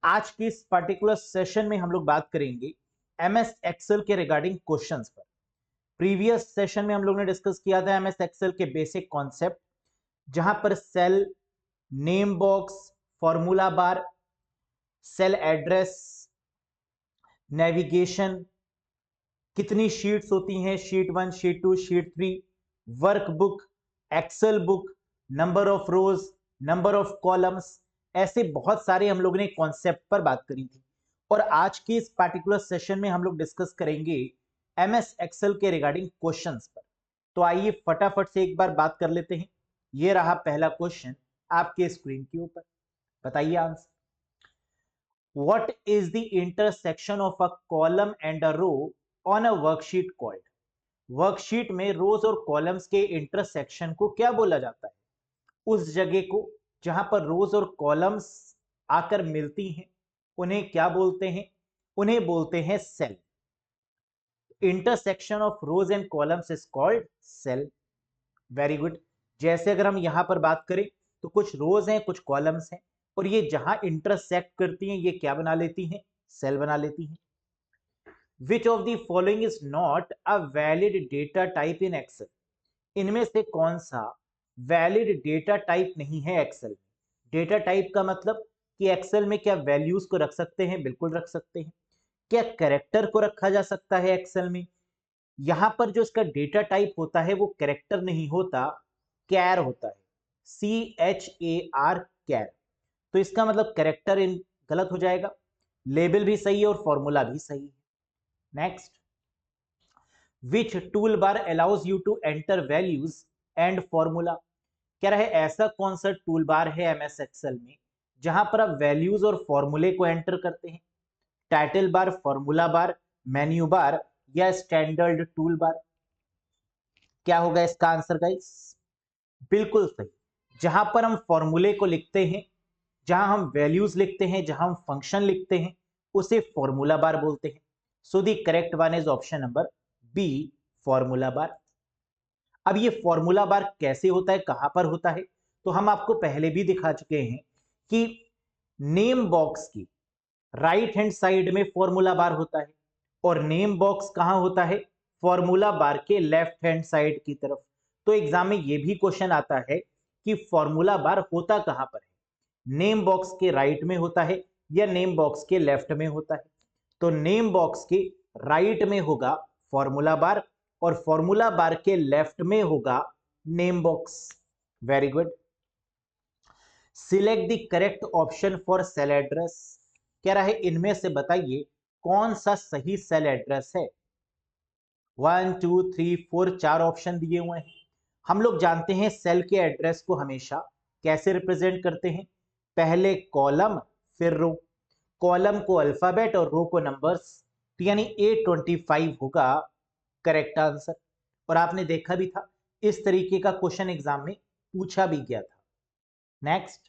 आज की इस पर्टिकुलर सेशन में हम लोग बात करेंगे एमएस एक्सेल के रिगार्डिंग क्वेश्चंस पर। प्रीवियस सेशन में हम लोग ने डिस्कस किया था एमएस एक्सेल के बेसिक कॉन्सेप्ट, जहां पर cell, name box, formula bar, cell address, navigation, कितनी शीट्स होती हैं, sheet 1, sheet 2, sheet 3, workbook, Excel book, number of rows, number of columns, ऐसे बहुत सारे हम लोग ने कॉन्सेप्ट पर बात करी थी। और आज के इस पार्टिकुलर सेशन में हम लोग डिस्कस करेंगे एमएस एक्सेल के रिगार्डिंग क्वेश्चंस पर। तो आइए फटाफट से एक बार बात कर लेते हैं। ये रहा पहला क्वेश्चन आपके स्क्रीन के ऊपर, बताइए answer. What is the intersection of a column and a row on a worksheet called? Worksheet में रोज और कॉलम्स के इंटरसेक्शन को क्या बोला जाता है? उस जगह को जहां पर रोज और कॉलम्स आकर मिलती हैं उन्हें क्या बोलते हैं? उन्हें बोलते हैं cell. Intersection of rows and columns is called cell. Very good. जैसे अगर हम यहां पर बात करें तो कुछ रोज हैं, कुछ कॉलम्स हैं, और ये जहां इंटरसेक्ट करती हैं ये क्या बना लेती हैं? सेल बना लेती हैं। Which of the following is not a valid data type in Excel? इनमें से कौन सा वैलिड डेटा टाइप नहीं है एक्सेल में? डेटा टाइप का मतलब कि एक्सेल में क्या वैल्यूज को रख सकते हैं? बिल्कुल रख सकते हैं। क्या कैरेक्टर को रखा जा सकता है एक्सेल में? यहां पर जो इसका डेटा टाइप होता है वो कैरेक्टर नहीं होता, कैर होता है। CHAR, कैर। तो इसका मतलब कैरेक्टर इन गलत हो जाएगा, लेबल भी सही है और फॉर्मूला भी सही है। Next, which tool bar allows you to enter values and formula? कह रहा है ऐसा कौन सा टूल बार है एमएस एक्सेल में जहां पर आप वैल्यूज और फॉर्मूले को एंटर करते हैं? Title bar, formula bar, menu bar या स्टैंडर्ड टूल बार? क्या होगा इसका आंसर गाइस? बिल्कुल सही। जहां पर हम फॉर्मूले को लिखते हैं, जहां हम वैल्यूज लिखते हैं, जहां हम फंक्शन लिखते हैं, उसे फॉर्मूला बार बोलते हैं। So the correct one is option number B, formula bar. अब ये फॉर्मूला बार कैसे होता है, कहां पर होता है? तो हम आपको पहले भी दिखा चुके हैं कि नेम बॉक्स की राइट हैंड साइड में फॉर्मूला बार होता है, और नेम बॉक्स कहां होता है? फॉर्मूला बार के लेफ्ट हैंड साइड की तरफ। तो एग्जाम में यह भी क्वेश्चन आता है कि फॉर्मूला बार होता कहां पर है? नेम बॉक्स के राइट में होता है या नेम बॉक्स के लेफ्ट में होता है? तो नेम बॉक्स के राइट में होगा फॉर्मूला बार, और फॉर्मूला बार के लेफ्ट में होगा name box. Very good. Select the correct option for sale address. कह रहा है इनमें से बताइए कौन सा सही सेल एड्रेस है? 1 2 3 4 चार ऑप्शन दिए हुए हैं। हम लोग जानते हैं सेल के एड्रेस को हमेशा कैसे रिप्रेजेंट करते हैं? पहले कॉलम फिर रो। कॉलम को अल्फाबेट और रो को नंबर्स, तो यानी A25 होगा करेक्ट आंसर। और आपने देखा भी था इस तरीके का क्वेश्चन एग्जाम में पूछा भी गया था। नेक्स्ट,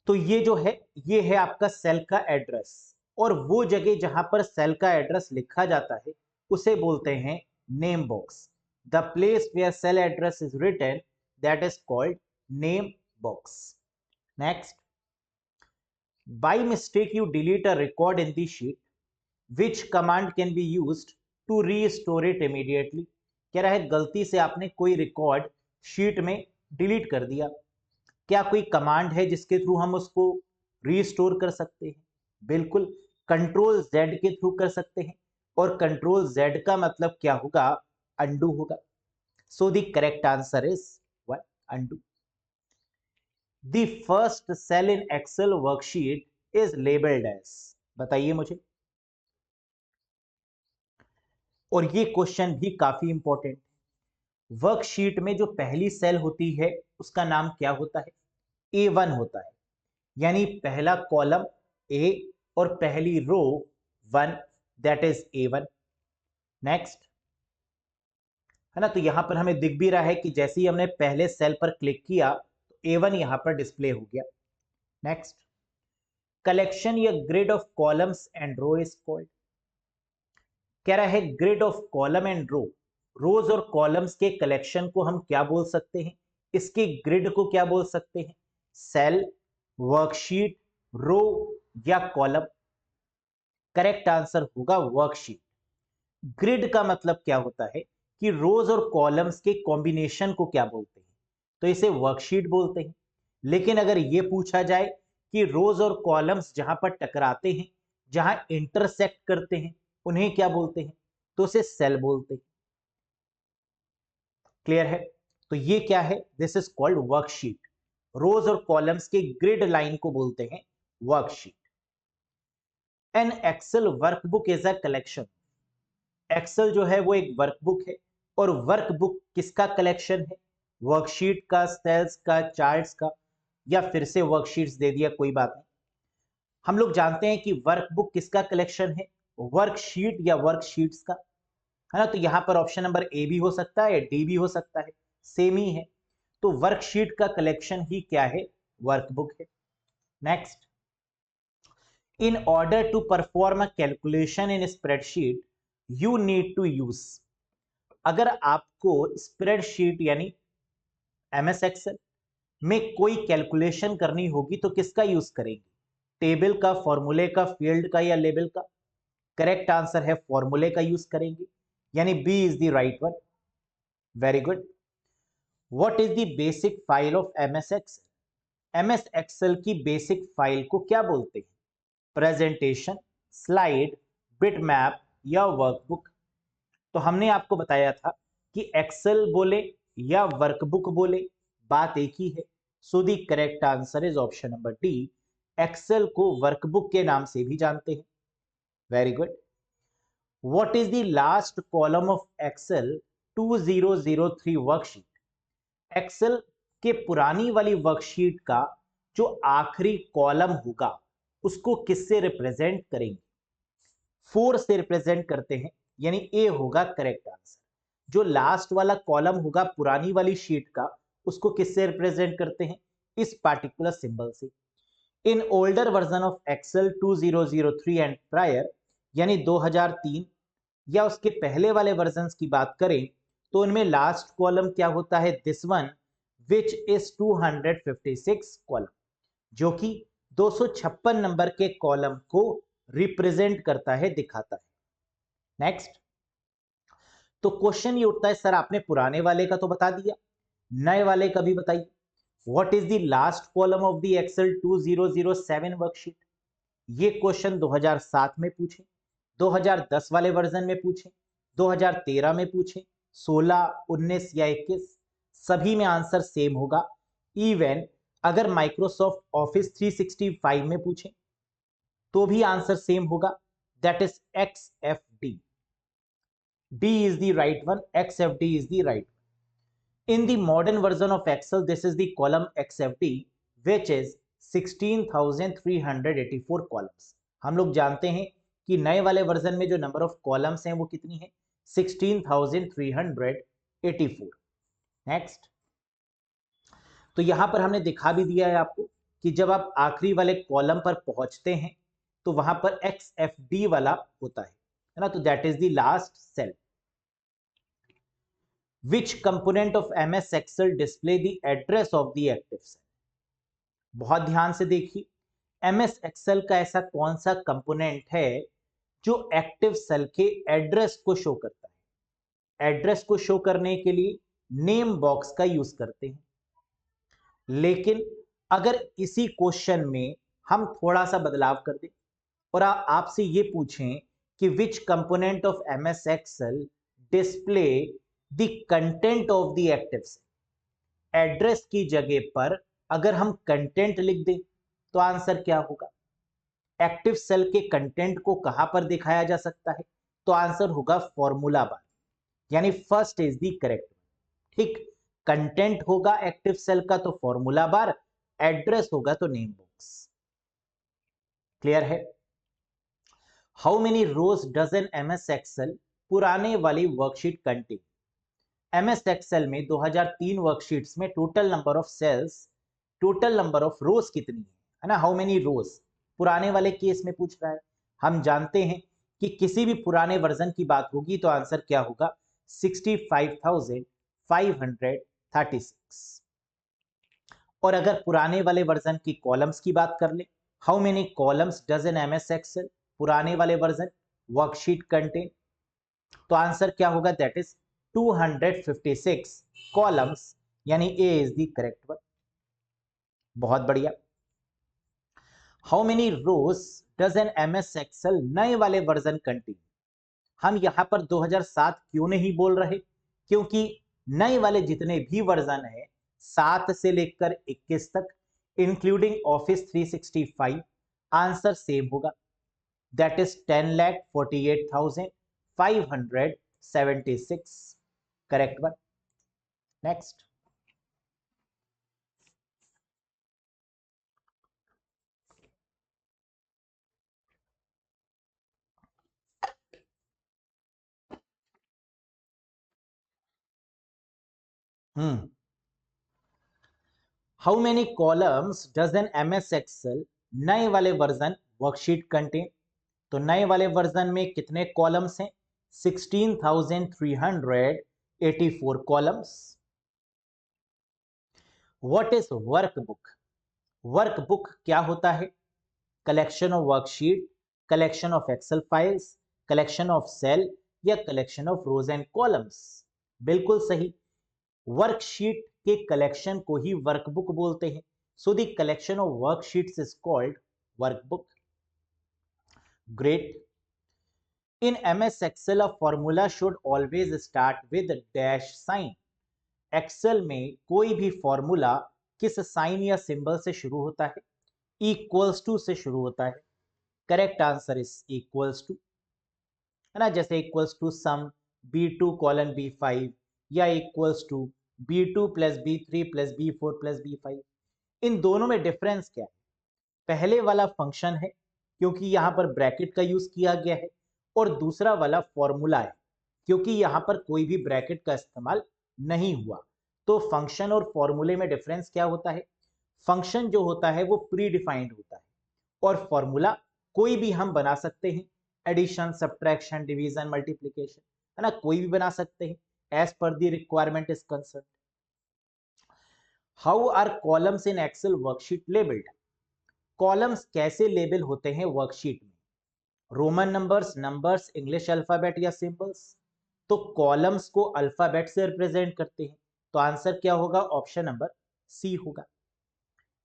तो ये जो है ये है आपका सेल का एड्रेस, और वो जगह जहां पर सेल का एड्रेस लिखा जाता है उसे बोलते हैं name box. The place where cell address is written, that is called name box. Next, by mistake you delete a record in the sheet, which command can be used to restore it immediately? कह रहा है गलती से आपने कोई record sheet में delete कर दिया, क्या कोई कमांड है जिसके थ्रू हम उसको रीस्टोर कर सकते हैं? बिल्कुल, कंट्रोल जेड के थ्रू कर सकते हैं, और कंट्रोल जेड का मतलब क्या होगा? अंडू होगा। So the correct answer is what? Undo. The first cell in Excel worksheet is labelled as, बताइए मुझे। और ये क्वेश्चन भी काफी इंपॉर्टेंट है। वर्कशीट में जो पहली सेल होती है उसका नाम क्या होता है? A1 होता है, यानी पहला कॉलम A और पहली रो 1, दैट इज A1। नेक्स्ट, है ना? तो यहां पर हमें दिख भी रहा है कि जैसे ही हमने पहले सेल पर क्लिक किया तो A1 यहां पर डिस्प्ले हो गया। नेक्स्ट, कलेक्शन या grid of columns and row is called. कह रहा है grid of column and row, rows और कॉलम्स के कलेक्शन को हम क्या बोल सकते हैं? इसके ग्रिड को क्या बोल सकते हैं? सेल, वर्कशीट रो या कॉलम? करेक्ट आंसर होगा वर्कशीट। ग्रिड का मतलब क्या होता है कि रोज और कॉलम्स के कॉम्बिनेशन को क्या बोलते हैं, तो इसे वर्कशीट बोलते हैं। लेकिन अगर ये पूछा जाए कि रोज और कॉलम्स जहां पर टकराते हैं, जहां इंटरसेक्ट करते हैं, उन्हें क्या बोलते हैं, तो उसे सेल बोलते हैं। क्लियर है? तो ये क्या है, this is called worksheet. Rows और कॉलम्स के ग्रिड लाइन को बोलते हैं worksheet. An Excel workbook is a collection. Excel जो है वो एक वर्कबुक है, और वर्कबुक किसका कलेक्शन है? वर्कशीट का, सेल्स का, चार्ट्स का, या फिर से वर्कशीट्स दे दिया, कोई बात नहीं। हम लोग जानते हैं कि वर्कबुक किसका कलेक्शन है, वर्कशीट या वर्कशीट्स का, है ना। तो यहां पर ऑप्शन नंबर ए भी हो सकता है, डी भी हो सकता है, सेम ही है। तो वर्कशीट का कलेक्शन ही क्या है, वर्कबुक है। Next, in order to perform a calculation in spreadsheet you need to use. अगर आपको स्प्रेडशीट यानी एमएस एक्सेल में कोई कैलकुलेशन करनी होगी तो किसका यूज करेंगे? टेबल का, फॉर्मूले का, फील्ड का, या लेवल का? करेक्ट आंसर है फॉर्मूले का यूज करेंगे, यानी B is the right one. Very good. What is the basic file of MS Excel? MS Excel की बेसिक फाइल को क्या बोलते हैं? प्रेजेंटेशन, स्लाइड, बिटमैप, या वर्कबुक? तो हमने आपको बताया था कि एक्सेल बोले या वर्कबुक बोले, बात एक ही है। So the correct answer is option number D. Excel को वर्कबुक के नाम से भी जानते हैं। Very good. What is the last column of Excel 2003 worksheet? Excel के पुरानी वाली वर्कशीट का जो आखिरी कॉलम होगा उसको किससे रिप्रेजेंट करेंगे? 4 से रिप्रेजेंट करते हैं, यानी ए होगा करेक्ट आंसर। जो लास्ट वाला कॉलम होगा पुरानी वाली शीट का, उसको किससे रिप्रेजेंट करते हैं? इस पार्टिकुलर सिंबल से। In older version of Excel 2003 and prior, यानी 2003 या उसके पहले वाले वर्जन्स की बात करें तो उनमें लास्ट कॉलम क्या होता है? This one which is 256 column, जो कि 256 नंबर के कॉलम को रिप्रेजेंट करता है, दिखाता है। नेक्स्ट, तो क्वेश्चन ये उठता है, सर आपने पुराने वाले का तो बता दिया, नए वाले का भी बताइए। What is the last column of the Excel 2007 worksheet? ये क्वेश्चन 2007 में पूछे, 2010 वाले वर्जन में पूछे, 2013 में पूछे, 16, 19 या 21, सभी में आंसर सेम होगा। इवन अगर माइक्रोसॉफ्ट ऑफिस 365 में पूछे तो भी आंसर सेम होगा, that is XFD। D is the right one, XFD is the right one. In the modern version of Excel, this is the column XFD, which is 16,384 columns. हम लोग जानते हैं कि नए वाले वर्जन में जो नंबर ऑफ कॉलम्स हैं वो कितनी है? 16,384। नेक्स्ट, तो यहां पर हमने दिखा भी दिया है आपको कि जब आप आखिरी वाले कॉलम पर पहुंचते हैं तो वहां पर XFD वाला होता है ना, तो that is the last cell. Which component of MS Excel display the address of the active cell? बहुत ध्यान से देखिए, MS Excel का ऐसा कौन सा कंपोनेंट है जो एक्टिव सेल के एड्रेस को शो करता है? एड्रेस को शो करने के लिए नेम बॉक्स का यूज करते हैं। लेकिन अगर इसी क्वेश्चन में हम थोड़ा सा बदलाव कर दें और आपसे ये पूछें कि which component of MS Excel display the content of the active cell, address की जगह पर अगर हम कंटेंट लिख दें तो आंसर क्या होगा? एक्टिव सेल के कंटेंट को कहां पर दिखाया जा सकता है? तो आंसर होगा फॉर्मूला बार, यानी फर्स्ट इज द करेक्ट। ठीक, कंटेंट होगा एक्टिव सेल का तो फॉर्मूला बार, एड्रेस होगा तो नेम बॉक्स। क्लियर है? How many rows does an MS Excel पुराने वाली वर्कशीट कंटेन? MS एक्सेल में 2003 वर्कशीट्स में total number of cells, total number of rows कितनी है ना? हाउ मेनी रोज पुराने वाले केस में पूछ रहा है। हम जानते हैं कि किसी भी पुराने वर्जन की बात होगी तो आंसर क्या होगा? 65,536। और अगर पुराने वाले वर्जन की कॉलम्स की बात कर ले how many columns does an MS Excel, पुराने वाले वर्जन वर्कशीट कंटेन, तो आंसर क्या होगा, दैट इज 256 कॉलम्स, यानी A is the correct one. बहुत बढ़िया। How many rows does an MS Excel नए वाले वर्जन कंटेन, हम यहां पर 2007 क्यों नहीं बोल रहे, क्योंकि नए वाले जितने भी वर्जन है 7 से लेकर 21 तक इंक्लूडिंग ऑफिस 365, आंसर सेम होगा, that is 10,48,576, correct one. Next. How many columns does an MS Excel नए वाले वर्जन वर्कशीट कंटेन, तो नए वाले वर्जन में कितने कॉलम्स हैं, 16,384 columns. What is workbook, workbook क्या होता है, collection of worksheet, collection of Excel files, collection of cell, या collection of rows and columns. बिल्कुल सही, वर्कशीट के कलेक्शन को ही वर्कबुक बोलते हैं, so the collection of worksheets is called workbook. Great. In MS Excel a formula should always start with dash sign, Excel में कोई भी फॉर्मूला किस साइन या सिंबल से शुरू होता है, इक्वल्स टू से शुरू होता है, correct answer is equals to, है ना, जैसे इक्वल्स टू सम B2:B5, या equals to B2 plus B3 plus B4 plus B5। इन दोनों में डिफरेंस क्या है, पहले वाला फंक्शन है क्योंकि यहां पर ब्रैकेट का यूज किया गया है, और दूसरा वाला फॉर्मूला है क्योंकि यहां पर कोई भी ब्रैकेट का इस्तेमाल नहीं हुआ। तो फंक्शन और फॉर्मूले में डिफरेंस क्या होता है, फंक्शन जो होता है वो प्री डिफाइंड होता है, और फॉर्मूला कोई भी हम बना सकते हैं, एडिशन, सब्ट्रैक्शन, डिवीजन, मल्टीप्लिकेशन, है ना, कोई भी बना सकते हैं as per the requirement is concern. How are columns in Excel worksheet labeled, columns कैसे लेबल होते हैं वर्कशीट में, Roman numbers, numbers, English alphabet, या सिंबल्स, तो कॉलम्स को अल्फाबेट से रिप्रेजेंट करते हैं, तो आंसर क्या होगा, ऑप्शन नंबर सी होगा,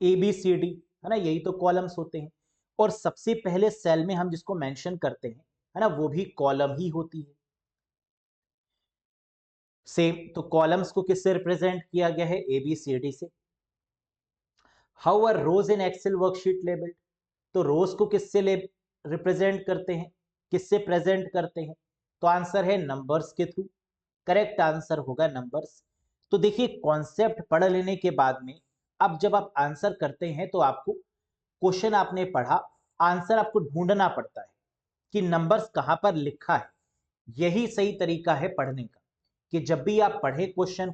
ABCD, है ना, यही तो कॉलम्स होते हैं, और सबसे पहले सेल में हम जिसको मेंशन करते हैं, है ना, वो भी कॉलम ही होती है। सेम, तो कॉलम्स को किससे रिप्रेजेंट किया गया है, ABCD से। How are rows in Excel worksheet labeled, तो रोज को किससे रिप्रेजेंट करते हैं, किससे प्रेजेंट करते हैं, तो आंसर है नंबर्स के थ्रू, करेक्ट आंसर होगा नंबर्स। तो देखिए कॉन्सेप्ट पढ़ लेने के बाद में अब जब आप आंसर करते हैं तो आपको क्वेश्चन आपने पढ़ा, आंसर आपको ढूंढना पड़ता है कि नंबर्स कहां पर लिखा है। यही सही तरीका है पढ़ने का, कि जब भी आप पढ़ें क्वेश्चन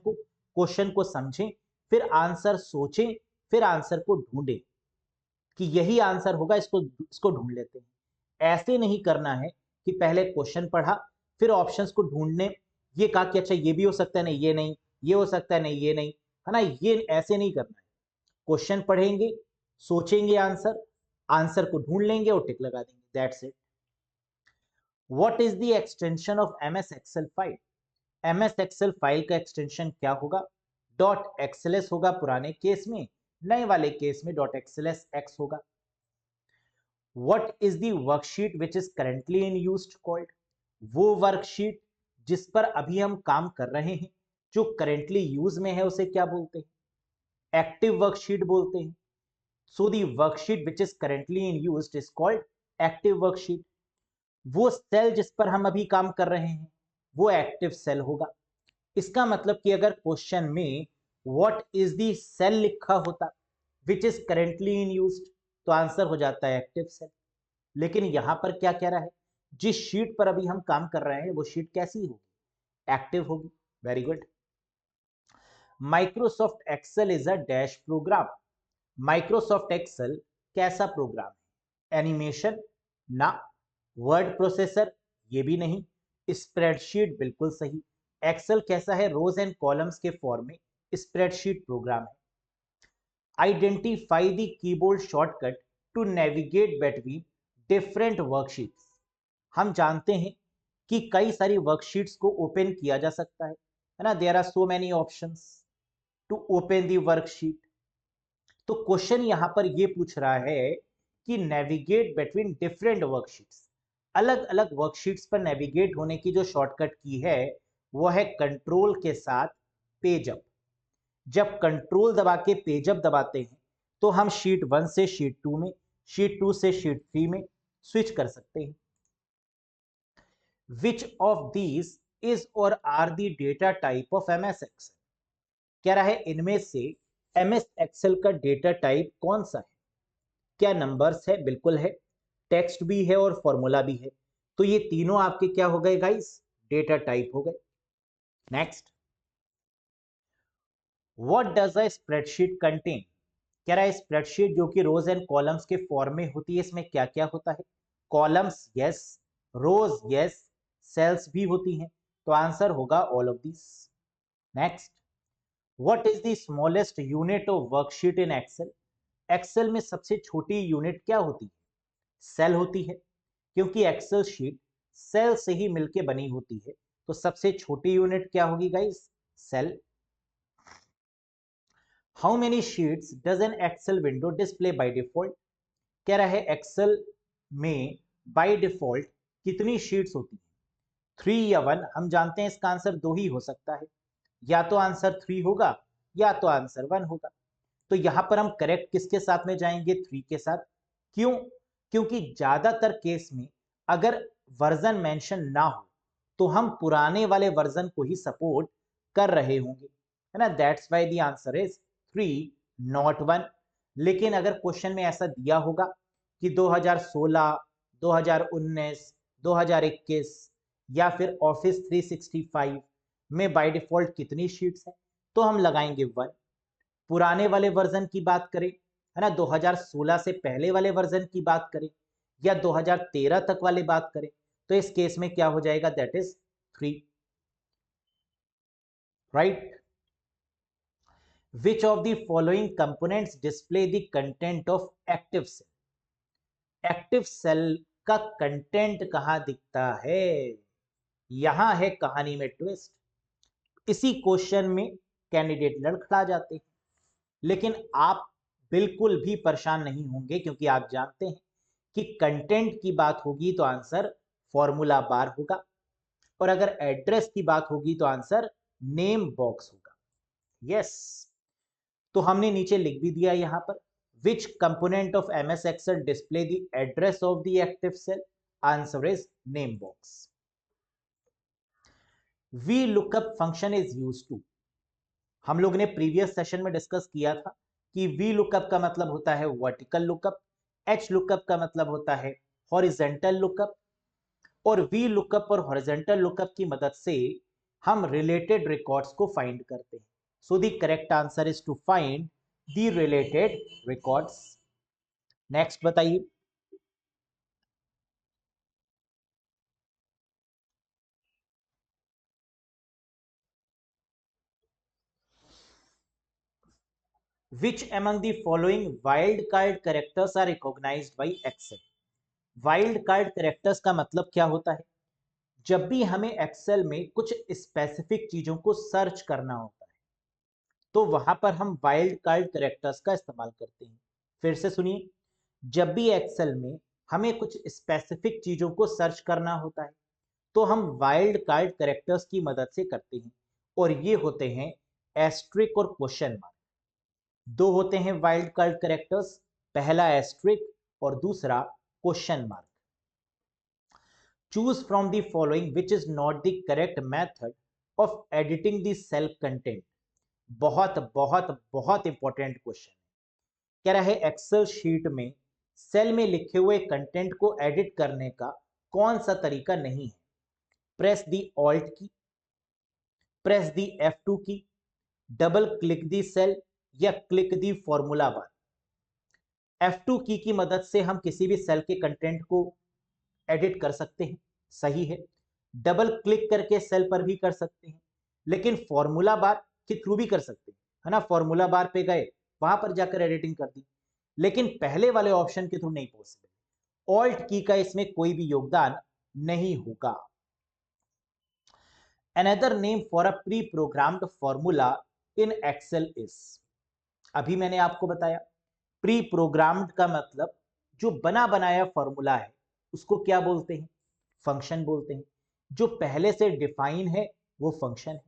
को समझें, फिर आंसर सोचें, फिर आंसर को ढूंढें कि यही आंसर होगा, इसको इसको ढूंढ लेते हैं। ऐसे नहीं करना है कि पहले क्वेश्चन पढ़ा, फिर ऑप्शंस को ढूंढने ये कहा कि अच्छा ये भी हो सकता है, नहीं ये नहीं, ये हो सकता है, नहीं ये नहीं, है ना, ये ऐसे नहीं करना है। क्वेश्चन पढ़ेंगे, सोचेंगे आंसर, आंसर को ढूंढ लेंगे और टिक लगा देंगे, that's it. What is the extension of MS Excel file, MS Excel file का एक्सटेंशन क्या होगा, .xls होगा पुराने केस में, नए वाले केस में .xlsx होगा। What is the worksheet which is currently in used called, वो वर्कशीट जिस पर अभी हम काम कर रहे हैं, जो करेंटली यूज में है, उसे क्या बोलते हैं, एक्टिव वर्कशीट बोलते हैं। So the worksheet which is currently in used is called active worksheet. वो सेल जिस पर हम अभी काम कर रहे हैं वो एक्टिव सेल होगा। इसका मतलब कि अगर क्वेश्चन में व्हाट इज दी सेल लिखा होता विच इज करेंटली इन यूज्ड, तो आंसर हो जाता है एक्टिव सेल। लेकिन यहां पर क्या कह रहा है, जिस शीट पर अभी हम काम कर रहे हैं वो शीट कैसी होगी, एक्टिव होगी। Very good. Microsoft Excel is a dash program, Microsoft Excel कैसा प्रोग्राम है, एनिमेशन ना, वर्ड प्रोसेसर ये भी नहीं, स्प्रेडशीट बिल्कुल सही। एक्सेल कैसा है, रोज एंड कॉलम्स के फॉर्म में स्प्रेडशीट प्रोग्राम है। Identify the keyboard shortcut to navigate between different worksheets. हम जानते हैं कि कई सारी वर्कशीट्स को ओपन किया जा सकता है ना, there are so many options to open the worksheet. तो क्वेश्चन यहां पर ये पूछ रहा है कि नेविगेट बिटवीन डिफरेंट वर्कशीट्स, अलग अलग वर्कशीट्स पर नेविगेट होने की जो शॉर्टकट की है वो है कंट्रोल के साथ पेज अप। जब कंट्रोल दबा के पेज अप दबाते हैं तो हम शीट 1 से शीट 2 में, शीट 2 से शीट 3 में स्विच कर सकते हैं। Which of these is or are the data type of MS Excel. कह रहा है इनमें से एमएस एक्सेल का डेटा टाइप कौन सा है। क्या नंबर्स है? बिल्कुल है। टेक्स्ट भी है और फॉर्मूला भी है। तो ये तीनों आपके क्या हो गए गाइस? डेटा टाइप हो गए। Next, what does a spreadsheet contain. कह रहा है स्प्रेडशीट जो कि रोज एंड कॉलम्स के फॉर्म में होती है, इसमें क्या क्या होता है? Columns yes, rows yes, cells भी होती हैं। तो आंसर होगा all of this. Next, what is the smallest unit of worksheet in Excel. Excel में सबसे छोटी यूनिट क्या होती है? सेल होती है, क्योंकि एक्सेल शीट सेल से ही मिलके बनी होती है। तो सबसे छोटी यूनिट क्या होगी guys? Cell. How many sheets does an Excel window display by default. कह रहा है एक्सेल में बाय डिफॉल्ट कितनी शीट्स होती है? 3 या 1। हम जानते हैं इसका आंसर 2 ही हो सकता है, या तो आंसर 3 होगा या तो आंसर 1 होगा। तो यहां पर हम करेक्ट किसके साथ में जाएंगे? 3 के साथ। क्यों? क्योंकि ज्यादातर केस में अगर वर्जन मेंशन ना हो तो हम पुराने वाले वर्जन को ही सपोर्ट कर रहे होंगे, है ना। That's why the answer is 3 not 1। लेकिन अगर क्वेश्चन में ऐसा दिया होगा कि 2016, 2019, 2021 या फिर ऑफिस 365 में बाय डिफॉल्ट कितनी शीट्स हैं, तो हम लगाएंगे 1। पुराने वाले वर्जन की बात करें, है ना, 2016 से पहले वाले वर्जन की बात करें या 2013 तक वाले बात करें, तो इस केस में क्या हो जाएगा? That is 3। Right. Which of the following components display the content of active cell. Active cell का कंटेंट कहां दिखता है? यहां है कहानी में ट्विस्ट। इसी क्वेश्चन में कैंडिडेट लड़खड़ा जाते हैं, लेकिन आप बिल्कुल भी परेशान नहीं होंगे, क्योंकि आप जानते हैं कि कंटेंट की बात होगी तो आंसर फॉर्मूला बार होगा, और अगर एड्रेस की बात होगी तो आंसर नेम बॉक्स होगा। यस। तो हमने नीचे लिख भी दिया यहां पर, which component of MS Excel display the address of the active cell. Answer is name box. V lookup function is used to. हम लोग ने प्रीवियस सेशन में डिस्कस किया था कि वी लुकअप का मतलब होता है वर्टिकल लुकअप, एच लुकअप का मतलब होता है हॉरिजेंटल लुकअप, और वी लुकअप और हॉरिजेंटल लुकअप की मदद से हम रिलेटेड रिकॉर्ड्स को फाइंड करते हैं। So the correct answer is to find the related records. Next बताइए। Which among the following wild card characters are recognized by Excel? Wild card characters का मतलब क्या होता है? जब भी हमें एक्सेल में कुछ स्पेसिफिक चीजों को सर्च करना होता है तो वहां पर हम वाइल्ड कार्ड कैरेक्टर्स का इस्तेमाल करते हैं। फिर से सुनिए, जब भी एक्सेल में हमें कुछ स्पेसिफिक चीजों को सर्च करना होता है तो हम वाइल्ड कार्ड कैरेक्टर्स की मदद से करते हैं, और ये होते हैं एस्ट्रिक और क्वेश्चन मार्क। दो होते हैं वाइल्ड कार्ड कैरेक्टर्स, पहला एस्ट्रिक और दूसरा question mark. Choose from the following which is not the correct method of editing the cell content. बहुत बहुत बहुत इंपॉर्टेंट क्वेश्चन है। कह रहा है एक्सेल शीट में सेल में लिखे हुए कंटेंट को एडिट करने का कौन सा तरीका नहीं है? प्रेस दी ऑल्ट की, प्रेस दी F2 की, डबल क्लिक दी सेल, या click the formula bar. F2 की मदद से हम किसी भी सेल के कंटेंट को एडिट कर सकते हैं, सही है। डबल क्लिक करके सेल पर भी कर सकते हैं, लेकिन फॉर्मूला बार के थ्रू भी कर सकते हैं, है ना। फॉर्मूला बार पे गए, वहां पर जाकर एडिटिंग कर दी। लेकिन पहले वाले ऑप्शन के थ्रू नहीं पॉसिबल। ऑल्ट की का इसमें कोई भी योगदान नहीं होगा। Another name for a pre programmed formula in Excel is, अभी मैंने आपको बताया प्री प्रोग्राम्ड का मतलब जो बना बनाया फॉर्मूला है उसको क्या बोलते हैं, फंक्शन बोलते हैं। जो पहले से डिफाइन है वो फंक्शन है,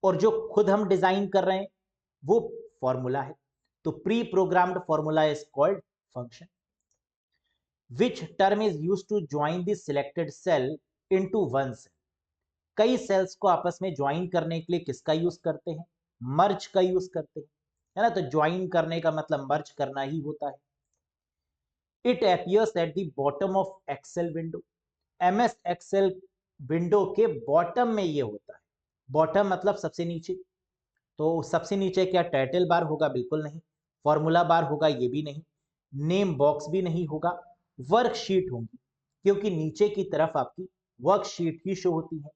और जो खुद हम डिजाइन कर रहे हैं वो फॉर्मूला है। तो pre programmed formula is called function. Which term is used to join the selected cell into one cell, कई सेल्स को आपस में ज्वाइन करने के लिए किसका यूज करते हैं, मर्ज का यूज करते हैं, है ना। तो ज्वाइन करने का मतलब मर्ज करना ही होता है। It appears at the bottom of Excel window, MS Excel window के बॉटम में ये होता है। बॉटम मतलब सबसे नीचे, तो सबसे नीचे क्या टाइटल बार होगा, बिल्कुल नहीं। फॉर्मूला बार होगा, ये भी नहीं। नेम बॉक्स भी नहीं होगा। वर्कशीट होंगी, क्योंकि नीचे की तरफ आपकी वर्कशीट ही शो होती है।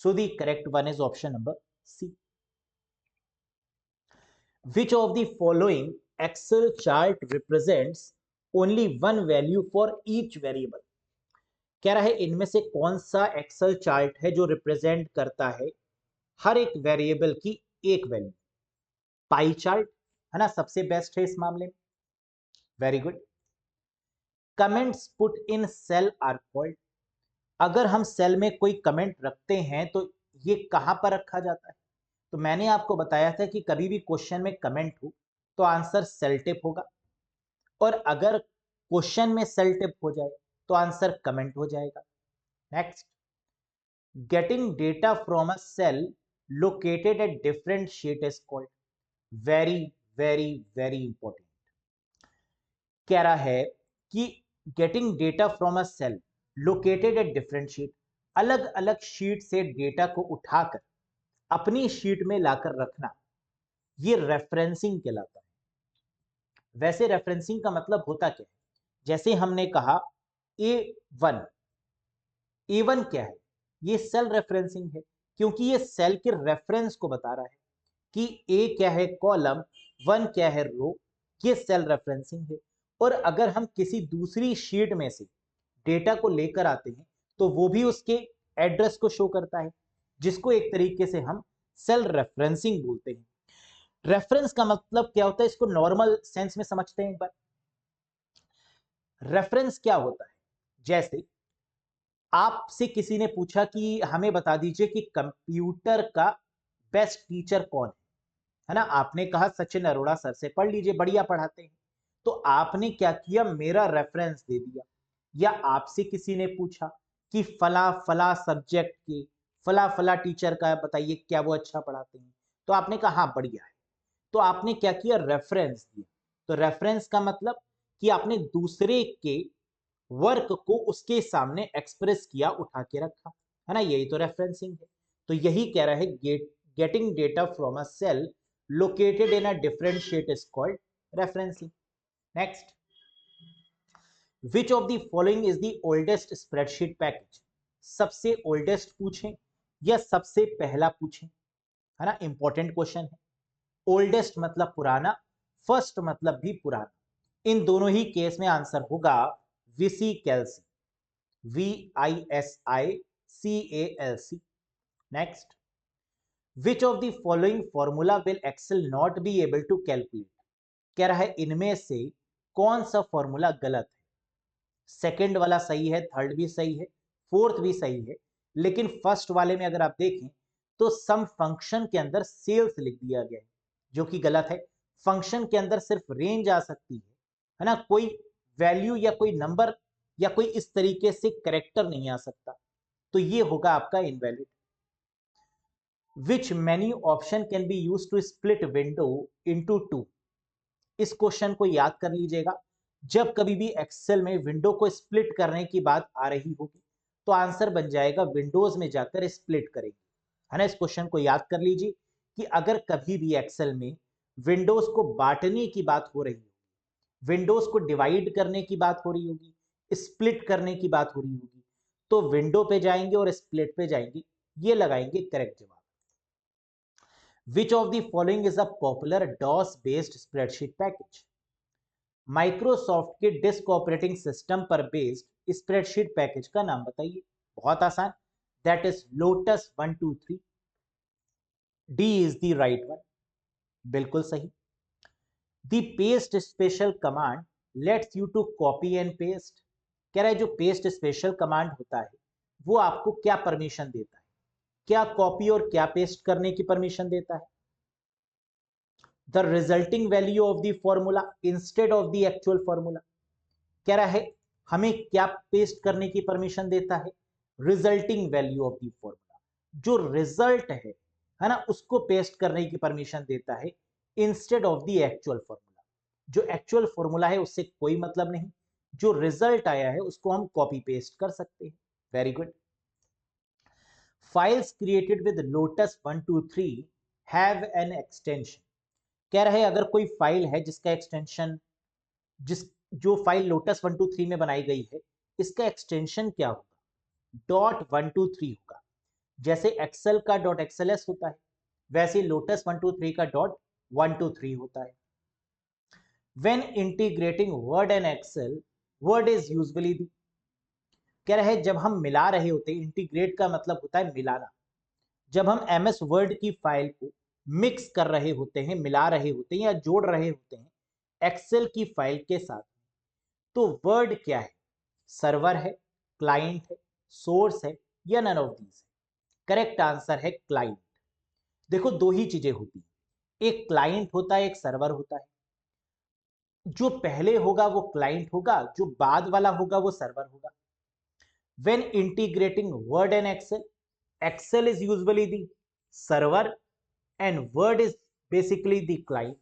So the correct one is option number C. Which of the following Excel chart represents only one value for each variable? कह रहा है इनमें से कौन सा एक्सेल चार्ट है जो रिप्रेजेंट करता है हर एक वेरिएबल की एक वैल्यू। पाई चार्ट है ना, सबसे बेस्ट है इस मामले में। Very good. Comments put in cell are called, अगर हम सेल में कोई कमेंट रखते हैं तो ये कहां पर रखा जाता है। तो मैंने आपको बताया था कि कभी भी क्वेश्चन में कमेंट हो तो आंसर सेल टिप होगा, और अगर क्वेश्चन में सेल टिप हो जाए तो आंसर कमेंट हो जाएगा। Next, getting data from a cell located at different sheet is called, very very very important. कह रहा है कि getting data from a cell located at different sheet, अलग अलग शीट से डेटा को उठाकर अपनी शीट में लाकर रखना, ये रेफरेंसिंग कहलाता है। वैसे रेफरेंसिंग का मतलब होता क्या है, जैसे हमने कहा A1, A1 क्या है, ये सेल रेफरेंसिंग है, क्योंकि ये सेल के रेफरेंस को बता रहा है कि A क्या है कॉलम, 1 क्या है रो, ये सेल रेफरेंसिंग है। और अगर हम किसी दूसरी शीट में से डेटा को लेकर आते हैं तो वो भी उसके एड्रेस को शो करता है, जिसको एक तरीके से हम सेल रेफरेंसिंग बोलते हैं। रेफरेंस का मतलब क्या होता है, इसको नॉर्मल सेंस में समझते हैं एक बार। रेफरेंस क्या होता है, जैसे आपसे किसी ने पूछा कि हमें बता दीजिए कि कंप्यूटर का बेस्ट टीचर कौन है ना। आपने कहा सचिन अरोड़ा सर से पढ़ लीजिए, बढ़िया पढ़ाते हैं। तो आपने क्या किया, मेरा रेफरेंस दे दिया। या आपसे किसी ने पूछा कि फला फला सब्जेक्ट के फला फला टीचर का बताइए क्या वो अच्छा पढ़ाते हैं, तो आपने कहा हाँ बढ़िया है। तो आपने क्या किया, रेफरेंस दिया। तो रेफरेंस का मतलब कि आपने दूसरे के वर्क को उसके सामने एक्सप्रेस किया, उठा के रखा, है ना, यही तो रेफरेंसिंग है। तो यही कह रहा है getting data from a cell located in a different sheet is called referencing. Next, which of the following is the oldest spreadsheet package, सबसे ओल्डेस्ट पूछें या सबसे पहला पूछें, है ना, इंपॉर्टेंट क्वेश्चन है। ओल्डेस्ट मतलब पुराना, फर्स्ट मतलब भी पुराना, इन दोनों ही केस में आंसर होगा VisiCalc, VISICALC। Next, which of the following formula will Excel not be able to calculate, कह रहा है इनमें से कौन सा फॉर्मूला गलत है। सेकंड वाला सही है, थर्ड भी सही है, फोर्थ भी सही है, लेकिन फर्स्ट वाले में अगर आप देखें तो सम फंक्शन के अंदर सेल्स लिख दिया गया है, जो कि गलत है। फंक्शन के अंदर सिर्फ रेंज आ सकती है ना, कोई वैल्यू या कोई नंबर या कोई इस तरीके से करेक्टर नहीं आ सकता, तो ये होगा आपका invalid. Which menu option can be use to split window into two, इस क्वेश्चन को याद कर लीजिएगा। जब कभी भी एक्सेल में विंडो को स्प्लिट करने की बात आ रही होगी तो आंसर बन जाएगा विंडोज में जाकर स्प्लिट करेंगे, है ना। इस क्वेश्चन को याद कर लीजिए कि अगर कभी भी एक्सेल में विंडोज को बांटने की बात हो रही होगी, विंडोज को डिवाइड करने की बात हो रही होगी, स्प्लिट करने की बात हो रही होगी, तो विंडो पे जाएंगे और स्प्लिट पे जाएंगे, ये लगाएंगे करेक्ट जवाब। Which of the following is a popular DOS based spreadsheet package, Microsoft के डिस्क ऑपरेटिंग सिस्टम पर बेस्ड स्प्रेडशीट पैकेज का नाम बताइए। बहुत आसान, that is Lotus 123। D is the right one, बिल्कुल सही। The paste special command lets you to copy and paste. कह रहा है जो पेस्ट स्पेशल कमांड होता है वो आपको क्या परमिशन देता है, क्या कॉपी और क्या पेस्ट करने की परमिशन देता है? The resulting value of the formula instead of the actual formula. कह रहा है हमें क्या पेस्ट करने की परमिशन देता है? Resulting value of the formula, जो रिजल्ट है ना, उसको पेस्ट करने की परमिशन देता है instead of the actual formula. जो एक्चुअल फॉर्मूला है उससे कोई मतलब नहीं, जो रिजल्ट आया है उसको हम कॉपी पेस्ट कर सकते हैं। Very good. Files created with lotus 123 have an extension. कह रहे अगर कोई फाइल है जिसका एक्सटेंशन, जिस जो फाइल लोटस 123 में बनाई गई है, इसका एक्सटेंशन क्या होगा? .123 होगा। जैसे एक्सेल का .xls होता है, वैसे लोटस 123 का .123 होता है। When integrating Word and Excel, Word is usually the. कह रहे जब हम मिला रहे होते हैं, इंटीग्रेट का मतलब होता है मिलाना। जब हम एमएस वर्ड की फाइल को मिक्स कर रहे होते हैं, मिला रहे होते हैं या जोड़ रहे होते हैं एक्सेल की फाइल के साथ, तो वर्ड क्या है? सर्वर है, क्लाइंट है, सोर्स है, या नन ऑफ दीज है? करेक्ट आंसर है क्लाइंट। देखो दो ही चीजें होती हैं, एक क्लाइंट होता है, एक सर्वर होता है। जो पहले होगा वो क्लाइंट होगा, जो बाद वाला होगा वो सर्वर होगा। When integrating Word and Excel, Excel is usually the server and Word is basically the client.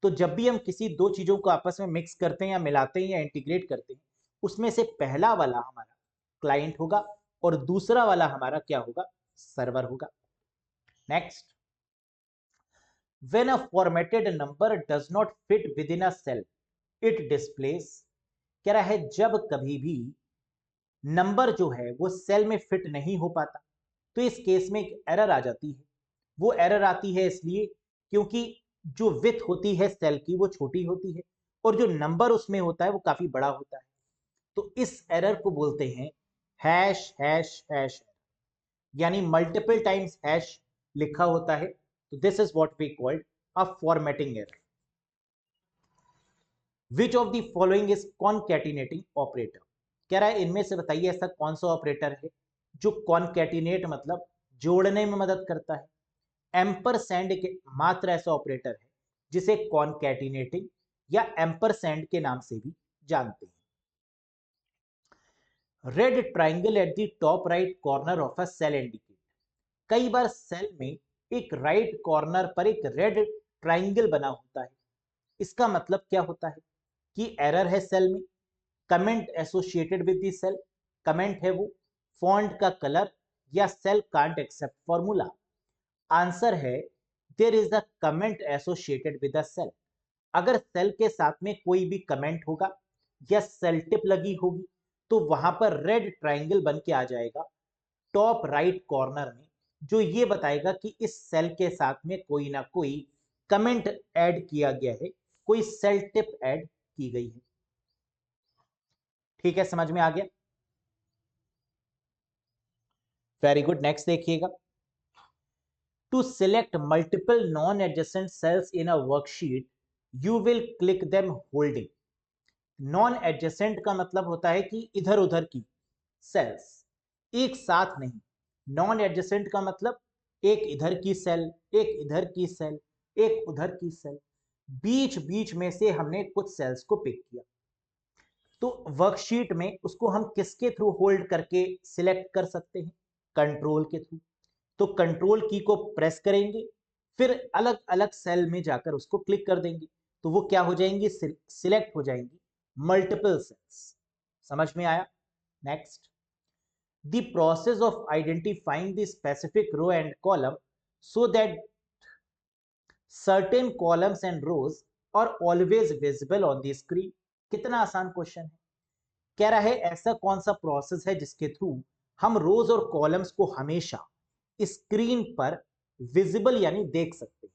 तो जब भी हम किसी दो चीजों को आपस में मिक्स करते हैं या मिलाते हैं या इंटीग्रेट करते हैं, उसमें से पहला वाला हमारा क्लाइंट होगा और दूसरा वाला हमारा क्या होगा? सर्वर होगा। Next, when a formatted number does not fit within a cell it displays. कह रहा है जब कभी भी नंबर जो है वो सेल में फिट नहीं हो पाता, तो इस केस में एक एरर आ जाती है। वो एरर आती है इसलिए क्योंकि जो विड्थ होती है सेल की वो छोटी होती है और जो नंबर उसमें होता है वो काफी बड़ा होता है। तो इस एरर को बोलते हैं हैश हैश हैश, यानी मल्टीपल टाइम्स हैश लिखा होता है, तो this is what we called a formatting error. Which of the following is concatenating operator. कह रहा है इनमें से बताइए ऐसा कौन सा ऑपरेटर है जो कॉनकैटिनेट मतलब जोड़ने में मदद करता है। एम्परसैंड के मात्र ऐसा ऑपरेटर है जिसे कॉनकैटिनेटिंग या एम्परसैंड के नाम से भी जानते हैं। Red triangle at the top right corner of a cell indicate. कई बार सेल में एक राइट कॉर्नर पर एक रेड ट्राइंगल बना होता है, इसका मतलब क्या होता है? कि एरर है सेल में, comment associated with the cell, comment है वो, फॉन्ट का कलर, या cell can't accept formula. Answer है there is the comment associated with the cell. अगर सेल के साथ में कोई भी कमेंट होगा या सेल टिप लगी होगी तो वहां पर रेड ट्राइंगल बन के आ जाएगा टॉप राइट कॉर्नर में, जो ये बताएगा कि इस सेल के साथ में कोई ना कोई कमेंट ऐड किया गया है, कोई सेल टिप ऐड की गई है। ठीक है, समझ में आ गया? Very good. नेक्स्ट देखिएगा, to select multiple non adjacent cells in a worksheet you will click them holding. Non adjacent का मतलब होता है कि इधर उधर की सेल्स, एक साथ नहीं। नॉन एडजेसेंट का मतलब एक इधर की सेल, एक इधर की सेल, एक उधर की सेल, बीच बीच में से हमने कुछ सेल्स को पिक किया। तो वर्कशीट में उसको हम किसके थ्रू होल्ड करके सिलेक्ट कर सकते हैं? कंट्रोल के थ्रू। तो कंट्रोल की को प्रेस करेंगे, फिर अलग अलग सेल में जाकर उसको क्लिक कर देंगे, तो वो क्या हो जाएंगी? सिलेक्ट हो जाएंगी मल्टीपल सेल्स। समझ में आया? Next, the process of identifying the specific row and column so that certain columns and rows are always visible on the screen. कितना आसान क्वेश्चन है। कह रहा है ऐसा कौन सा प्रोसेस है जिसके थ्रू हम रोज और कॉलम्स को हमेशा स्क्रीन पर विजिबल यानी देख सकते हैं,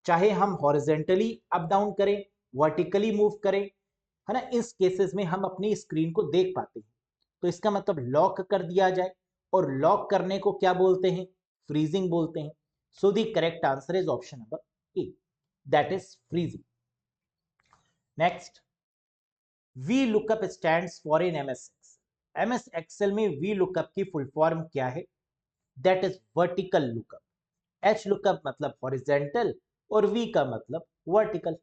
चाहे हम हॉरिजेंटली अप डाउन करें वर्टिकली मूव करें, है ना, इस केसेस में हम अपनी स्क्रीन को देख पाते हैं। तो इसका मतलब लॉक कर दिया जाए, और लॉक करने को क्या बोलते हैं? फ्रीजिंग बोलते हैं। So the correct answer is option number A, that is freezing. Next, V lookup stands for in MS Excel. MS Excel में वी लुकअप की फुल फॉर्म क्या है? That is vertical lookup. H lookup मतलब horizontal, और V का मतलब vertical.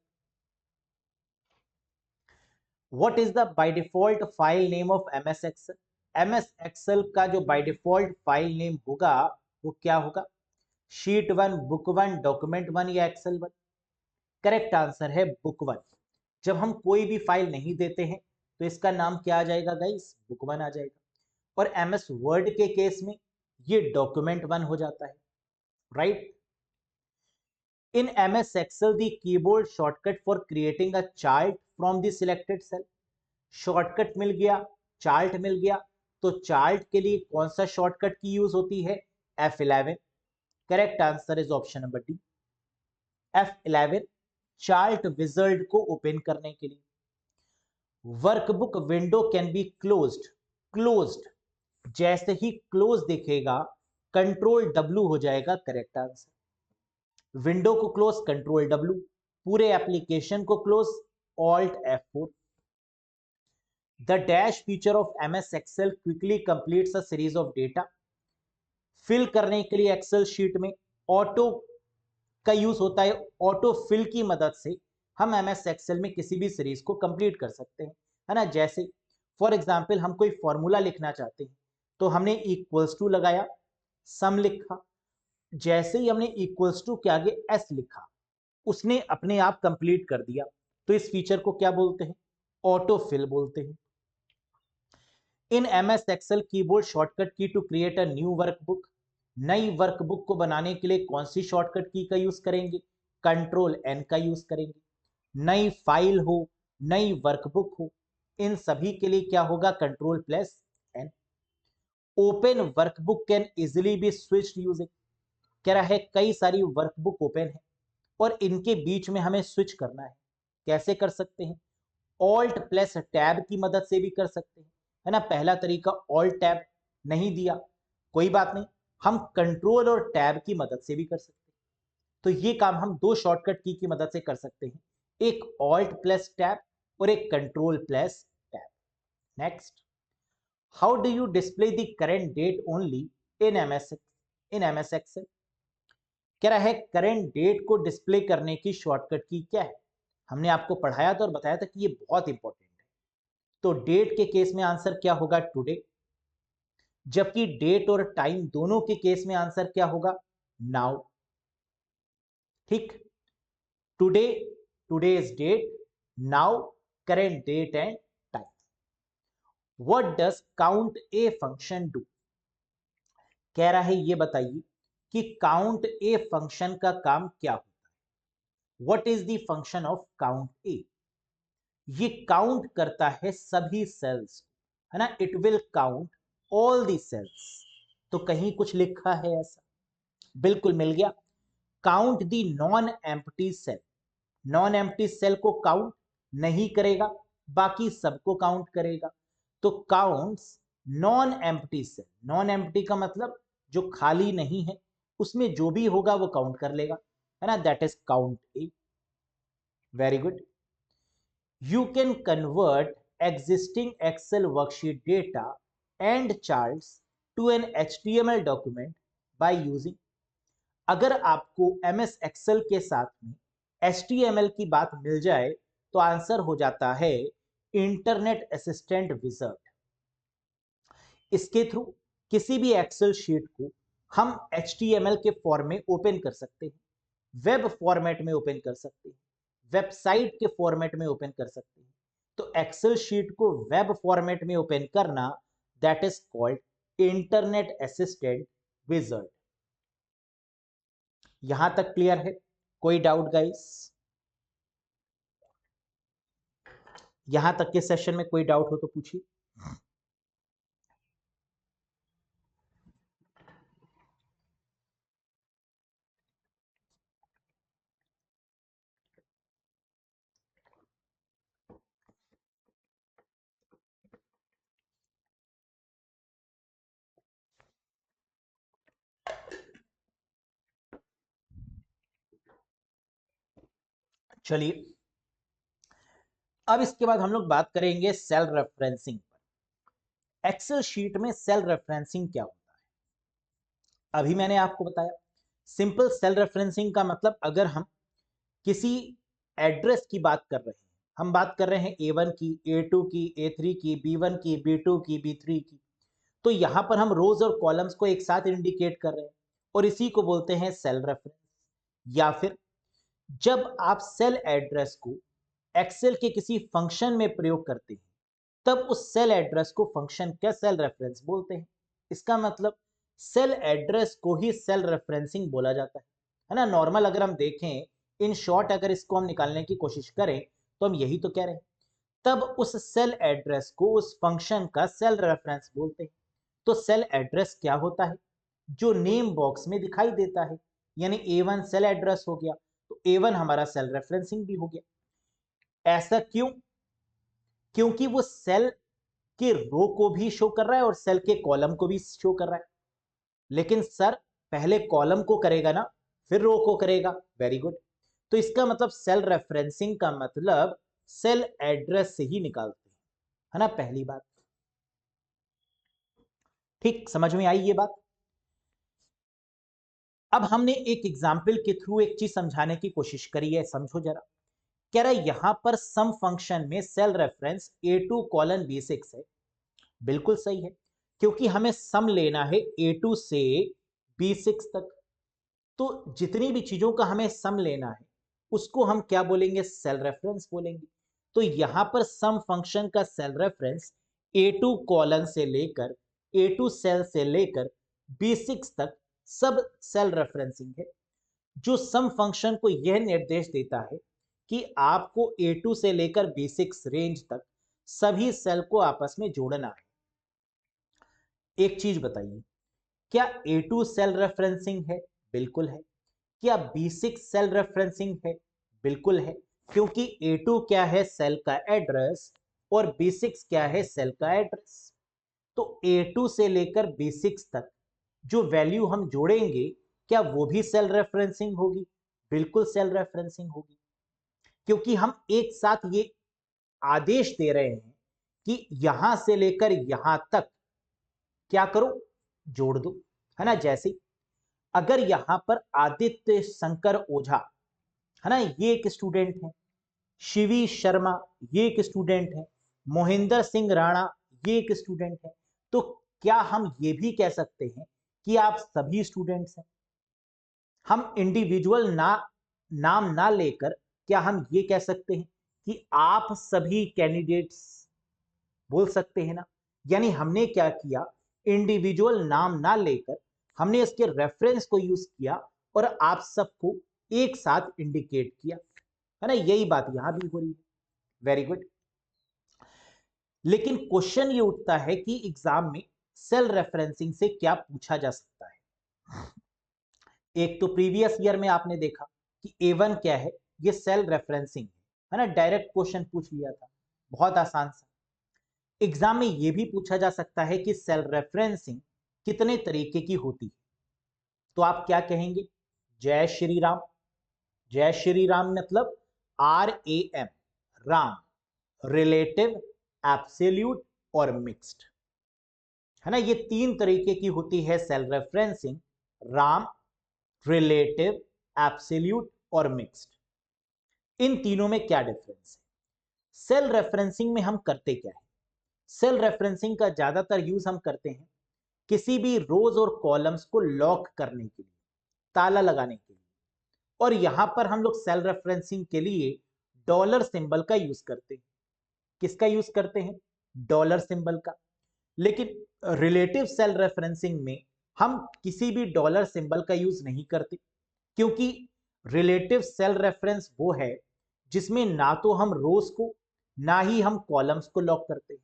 What is the by default file name of MS Excel? MS Excel का जो बाय डिफॉल्ट फाइल नेम होगा वो क्या होगा? Sheet one, book one, document one या एक्सेल वन? करेक्ट आंसर है बुक वन। जब हम कोई भी फाइल नहीं देते हैं तो इसका नाम क्या आ जाएगा गाइस? बुक वन आ जाएगा। और एमएस वर्ड के केस में ये डॉक्यूमेंट वन हो जाता है, right? In MS Excel, the keyboard shortcut for creating a chart from the selected cell. Shortcut मिल गया, चार्ट मिल गया, तो चार्ट के लिए कौन सा शॉर्टकट की यूज होती है? F11। Correct answer is option number D, F11, chart wizard को ओपन करने के लिए। Workbook window can be closed. Closed, जैसे ही क्लोज दिखेगा कंट्रोल W हो जाएगा करेक्ट आंसर। विंडो को क्लोज कंट्रोल W, पूरे एप्लीकेशन को close alt F4। The dash feature of MS Excel quickly completes a series of data. Fill करने के लिए एक्सेल शीट में ऑटो का यूज होता है। ऑटो फिल की मदद से हम MS एक्सेल में किसी भी सीरीज को कंप्लीट कर सकते हैं, है ना। जैसे फॉर एग्जांपल हम कोई फॉर्मूला लिखना चाहते हैं, तो हमने इक्वल्स टू लगाया, सम लिखा, जैसे ही हमने इक्वल्स टू के आगे एस लिखा, उसने अपने आप कंप्लीट कर दिया। तो इस फीचर को क्या बोलते हैं? ऑटो फिल बोलते हैं। In MS Excel keyboard shortcut key to create a new workbook. नई वर्कबुक को बनाने के लिए कौन सी शॉर्टकट की का यूज करेंगे? कंट्रोल एन का यूज करेंगे। नई फाइल हो, नई वर्कबुक हो, इन सभी के लिए क्या होगा? Control plus N. Open workbook can easily be switched using. कह रहा है कई सारी वर्कबुक ओपन है और इनके बीच में हमें स्विच करना है। कैसे कर सकते हैं? ऑल्ट प्लस टैब की मदद से भी कर सकते हैं, है ना। पहला तरीका ऑल्ट टैब नहीं दिया, कोई बात नहीं, हम कंट्रोल और टैब की मदद से भी कर सकते हैं। तो ये काम हम दो शॉर्टकट की मदद से कर सकते हैं, एक ऑल्ट प्लस टैब और एक control plus tab. Next, how do you display the current date only in MS Excel? कह रहा है करेंट डेट को डिस्प्ले करने की शॉर्टकट की क्या है? हमने आपको पढ़ाया था और बताया था कि ये बहुत इंपॉर्टेंट है। तो डेट के केस में आंसर क्या होगा? टुडे। जबकि डेट और टाइम दोनों के केस में आंसर क्या होगा? नाउ। ठीक, today, today is date, now current date and time. What does count A function do? कह रहा है ये बताइए कि काउंट ए फंक्शन का काम क्या होता है? What is the function of count A? ये काउंट करता है सभी सेल्स, है ना। It will count all the cells. तो कहीं कुछ लिखा है ऐसा? बिल्कुल मिल गया। Count the non empty cell. Non empty cell को काउंट नहीं करेगा, बाकी सबको काउंट करेगा। तो counts non empty cell. Non empty का मतलब जो खाली नहीं है, उसमें जो भी होगा वो काउंट कर लेगा, है ना। That is count A. Very good. You can convert existing Excel worksheet data and charts to an HTML document by using। अगर आपको MS Excel के साथ में HTML की बात मिल जाए तो आंसर हो जाता है इंटरनेट असिस्टेंट विजर्ड। इसके थ्रू किसी भी एक्सेल शीट को हम HTML के फॉर्म में ओपन कर सकते हैं, वेब फॉर्मेट में ओपन कर सकते हैं, वेबसाइट के फॉर्मेट में ओपन कर सकते हैं। तो एक्सेल शीट को वेब फॉर्मेट में ओपन करना, that is called internet assistant wizard. यहां तक क्लियर है? कोई डाउट गाइस? यहां तक के सेशन में कोई डाउट हो तो पूछिए। चलिए, अब इसके बाद हम लोग बात करेंगे सेल रेफरेंसिंग पर। एक्सेल शीट में सेल रेफरेंसिंग क्या होता है? अभी मैंने आपको बताया, सिंपल सेल रेफरेंसिंग का मतलब, अगर हम किसी एड्रेस की बात कर रहे हैं, हम बात कर रहे हैं A1 की, A2 की, A3 की, B1 की, B2 की, B3 की, तो यहां पर हम रोज और कॉलम्स को एक साथ इंडिकेट कर रहे हैं और इसी को बोलते हैं सेल रेफरेंस। या फिर जब आप सेल एड्रेस को एक्सेल के किसी फंक्शन में प्रयोग करते हैं, तब उस सेल एड्रेस को फंक्शन का सेल रेफरेंस बोलते हैं। इसका मतलब सेल एड्रेस को ही सेल रेफरेंसिंग बोला जाता है ना। नॉर्मल अगर हम देखें, इन शॉर्ट अगर इसको हम निकालने की कोशिश करें, तो हम यही तो कह रहे हैं। तब उस सेल एड्रेस को उस फंक्शन का सेल रेफरेंस बोलते हैं। तो सेल एड्रेस क्या होता है? जो नेम बॉक्स में दिखाई देता है, यानी A1 सेल एड्रेस हो गया, तो A1 हमारा सेल रेफरेंसिंग भी हो गया। ऐसा क्यों? क्योंकि वो सेल के रो को भी शो कर रहा है और सेल के कॉलम को भी शो कर रहा है। लेकिन सर, पहले कॉलम को करेगा ना, फिर रो को करेगा। Very good. तो इसका मतलब सेल रेफरेंसिंग का मतलब सेल एड्रेस से ही निकालते हैं, है ना, पहली बात। ठीक समझ में आई ये बात? अब हमने एक एग्जाम्पल के थ्रू एक चीज समझाने की कोशिश करी है, समझो जरा। कह रहा है यहां पर सम फंक्शन में cell reference A2 colon B6 है। बिल्कुल सही है, क्योंकि हमें सम लेना है A2 से B6 तक। तो जितनी भी चीजों का हमें सम लेना है, उसको हम क्या बोलेंगे? सेल रेफरेंस बोलेंगे। तो यहां पर सम फंक्शन का सेल रेफरेंस A2 कॉलन से लेकर, A2 सेल से लेकर B6 तक सब सेल रेफरेंसिंग है। जो सम फंक्शन को यह निर्देश देता है कि आपको A2 से लेकर B6 रेंज तक सभी सेल को आपस में जोड़ना है। एक चीज बताइए, क्या A2 सेल रेफरेंसिंग है? बिल्कुल है। क्या B6 सेल रेफरेंसिंग है? बिल्कुल है, क्योंकि A2 क्या है? सेल का एड्रेस, और B6 क्या है? सेल का एड्रेस। तो A2 से लेकर B6 तक जो वैल्यू हम जोड़ेंगे, क्या वो भी सेल रेफरेंसिंग होगी? बिल्कुल सेल रेफरेंसिंग होगी, क्योंकि हम एक साथ ये आदेश दे रहे हैं कि यहां से लेकर यहां तक क्या करो? जोड़ दो, है ना। जैसे अगर यहां पर आदित्य शंकर ओझा, है ना, ये एक स्टूडेंट है, शिवी शर्मा ये एक स्टूडेंट है, मोहिंदर सिंह राणा ये एक स्टूडेंट है, तो क्या हम ये भी कह सकते हैं कि आप सभी स्टूडेंट्स हैं? हम इंडिविजुअल नाम ना लेकर क्या हम ये कह सकते हैं कि आप सभी कैंडिडेट्स? बोल सकते हैं ना। यानी हमने क्या किया, इंडिविजुअल नाम ना लेकर हमने इसके रेफरेंस को यूज किया और आप सबको एक साथ इंडिकेट किया, है ना। यही बात यहां भी हो रही है। Very good. लेकिन क्वेश्चन ये उठता है कि एग्जाम में सेल रेफरेंसिंग से क्या पूछा जा सकता है। एक तो प्रीवियस ईयर में आपने देखा कि A1 क्या है? ये सेल रेफरेंसिंग है ना। डायरेक्ट क्वेश्चन पूछ लिया था, बहुत आसान सा। एग्जाम में यह भी पूछा जा सकता है कि सेल रेफरेंसिंग कितने तरीके की होती है। तो आप क्या कहेंगे? जय श्री राम। जय श्री राम मतलब RAM, राम, रिलेटिव, एब्सोल्यूट और मिक्स्ड, है ना। ये तीन तरीके की होती है cell referencing, Ram, relative, absolute और मिक्स्ड। इन तीनों में क्या डिफरेंस है? सेल रेफरेंसिंग में हम करते क्या है? सेल रेफरेंसिंग का ज्यादातर यूज हम करते हैं किसी भी रोज और कॉलम्स को लॉक करने के लिए, ताला लगाने के लिए। और यहां पर हम लोग सेल रेफरेंसिंग के लिए डॉलर सिंबल का यूज करते हैं। किसका यूज करते हैं? डॉलर सिंबल का। लेकिन रिलेटिव सेल रेफरेंसिंग में हम किसी भी डॉलर सिंबल का यूज नहीं करते, क्योंकि रिलेटिव सेल रेफरेंस वो है जिसमें ना तो हम रोज को, ना ही हम कॉलम्स को लॉक करते हैं।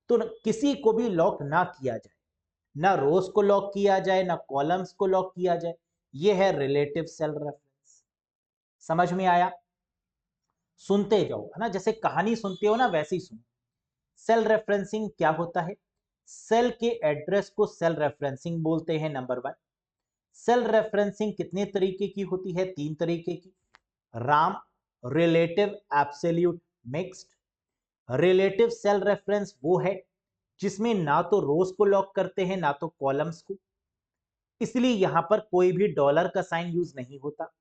तो किसी को भी लॉक ना किया जाए, ना रोज को लॉक किया जाए, ना कॉलम्स को लॉक किया जाए, ये है रिलेटिव सेल रेफरेंस। समझ में आया? सुनते जाओ, है ना, जैसे कहानी सुनते हो ना, वैसे ही सुनो। सेल रेफरेंसिंग क्या होता है? सेल के एड्रेस को सेल रेफरेंसिंग बोलते हैं, नंबर 1। सेल रेफरेंसिंग कितने तरीके की होती है? 3 तरीके की, Ram, relative, absolute, mixed. Relative cell reference वो है जिसमें ना तो रोज को लॉक करते हैं ना तो कॉलम्स को, इसलिए यहां पर कोई भी डॉलर का साइन यूज नहीं होता।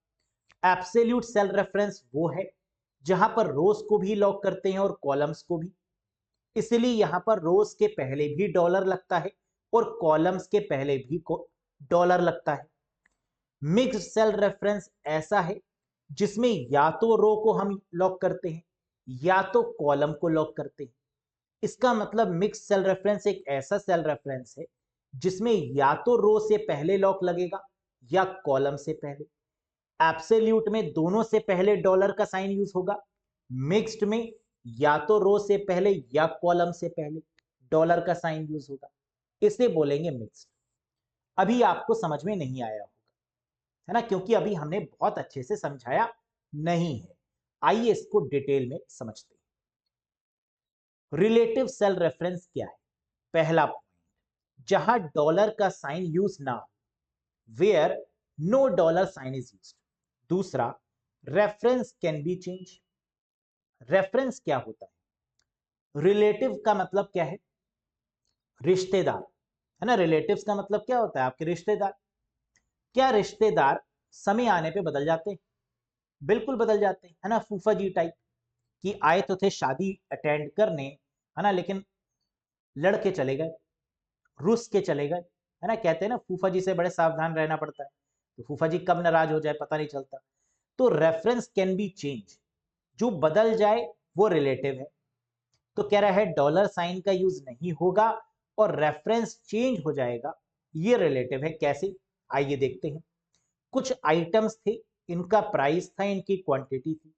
एब्सोल्यूट सेल रेफरेंस वो है जहां पर रोज को भी लॉक करते हैं और कॉलम्स को भी, इसलिए यहां पर रोज के पहले भी डॉलर लगता है और कॉलम्स के पहले भी डॉलर लगता है। मिक्स्ड सेल रेफरेंस ऐसा है जिसमें या तो रो को हम लॉक करते हैं या तो कॉलम को लॉक करते हैं। इसका मतलब मिक्स्ड सेल रेफरेंस एक ऐसा सेल रेफरेंस है जिसमें या तो रो से पहले लॉक लगेगा या कॉलम से पहले। एब्सोल्यूट में दोनों से पहले डॉलर का साइन यूज होगा, मिक्स्ड में या तो रो से पहले या कॉलम से पहले डॉलर का साइन यूज होगा, इसे बोलेंगे मिक्स्ड। अभी आपको समझ में नहीं आया होगा, है ना, क्योंकि अभी हमने बहुत अच्छे से समझाया नहीं है। आइए इसको डिटेल में समझते हैं। रिलेटिव सेल रेफरेंस क्या है? पहला पॉइंट, जहां डॉलर का साइन यूज ना हो, where no dollar sign is used. दूसरा, reference can be change. Reference क्या होता है? रिलेटिव का मतलब क्या है? रिश्तेदार, है ना। रिलेटिव्स का मतलब क्या होता है? आपके रिश्तेदार। क्या रिश्तेदार समय आने पे बदल जाते हैं? बिल्कुल बदल जाते हैं, है ना। फूफा जी टाइप कि आए तो थे शादी अटेंड करने, है ना, लेकिन लड़के चले गए, रुस के चले गए, है ना। कहते हैं ना फूफा जी से बड़े सावधान रहना पड़ता है, तो फूफा जी कब नाराज हो जाए पता नहीं चलता। तो रेफरेंस कैन बी चेंज, जो बदल जाए वो रिलेटिव है। तो कह रहा है डॉलर साइन का यूज नहीं होगा और रेफरेंस चेंज हो जाएगा, ये रिलेटिव है। कैसे? आइए देखते हैं। कुछ आइटम्स थे, इनका प्राइस था, इनकी क्वांटिटी थी।